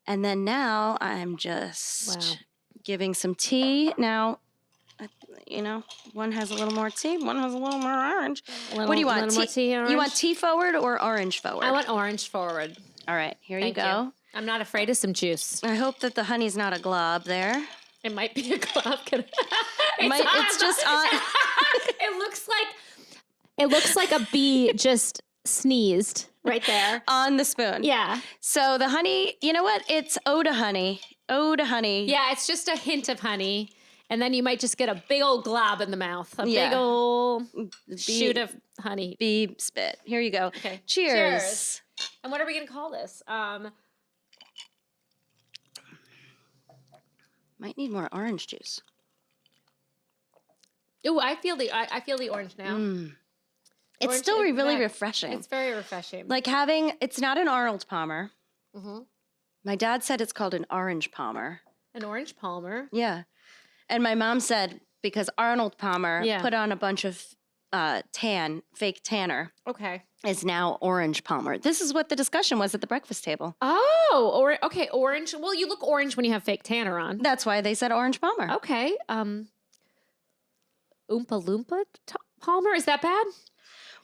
And then now I'm just giving some tea. Now, one has a little more tea, one has a little more orange. What do you want? More tea, orange? You want tea forward or orange forward? I want orange forward. All right, here Thank you go. You. I'm not afraid of some juice. I hope that the honey's not a glob there. It might be a glob. It's just on. It looks like a bee just sneezed right there on the spoon. Yeah. So the honey, you know what? It's ode to honey. Ode to honey. Yeah, it's just a hint of honey. And then you might just get a big old glob in the mouth. A big old shoot of honey. Bee spit. Here you go. Okay. Cheers. And what are we going to call this? Might need more orange juice. Ooh, I feel the orange now. It's Orange still is really back. refreshing. It's very refreshing. Like it's not an Arnold Palmer. Mm-hmm. My dad said it's called an orange Palmer. An orange Palmer? Yeah. And my mom said, because Arnold Palmer put on a bunch of fake tanner. Okay. Is now orange Palmer. This is what the discussion was at the breakfast table. Oh, okay, orange. Well, you look orange when you have fake tanner on. That's why they said orange Palmer. Okay. Oompa Loompa Palmer, is that bad?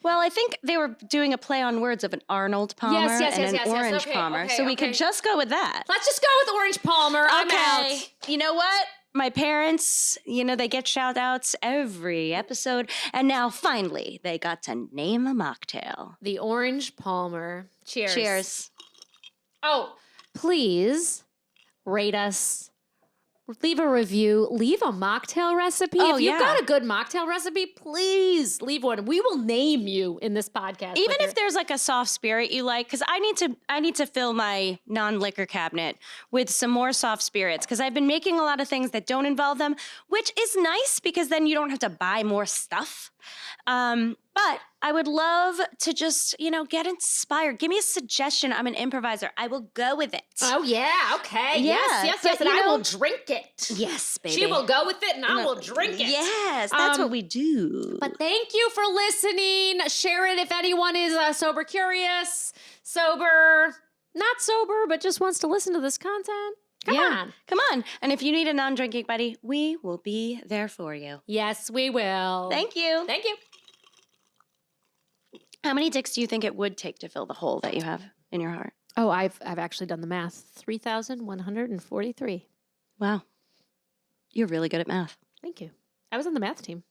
Well, I think they were doing a play on words of an Arnold Palmer and an orange Palmer. Okay, so we could just go with that. Let's just go with orange Palmer. I'm out. You know what? My parents, they get shout outs every episode. And now finally they got to name a mocktail. The orange Palmer. Cheers. Cheers. Oh, please rate us. Leave a review. Leave a mocktail recipe. If you've got a good mocktail recipe, please leave one. We will name you in this podcast. Even if there's like a soft spirit you like, because I need to fill my non-liquor cabinet with some more soft spirits, because I've been making a lot of things that don't involve them, which is nice because then you don't have to buy more stuff. But I would love to just, get inspired. Give me a suggestion. I'm an improviser. I will go with it. Oh, yeah. Okay. Yeah, Yes. And I will drink it. Yes, baby. She will go with it and I will drink it. Yes, that's what we do. But thank you for listening. Share it if anyone is sober curious, sober, not sober, but just wants to listen to this content. Come on. And if you need a non-drinking buddy, we will be there for you. Yes, we will. Thank you. Thank you. How many dicks do you think it would take to fill the hole that you have in your heart? Oh, I've actually done the math. 3,143. Wow. You're really good at math. Thank you. I was on the math team.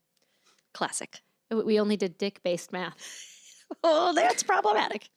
Classic. We only did dick-based math. Oh, that's problematic.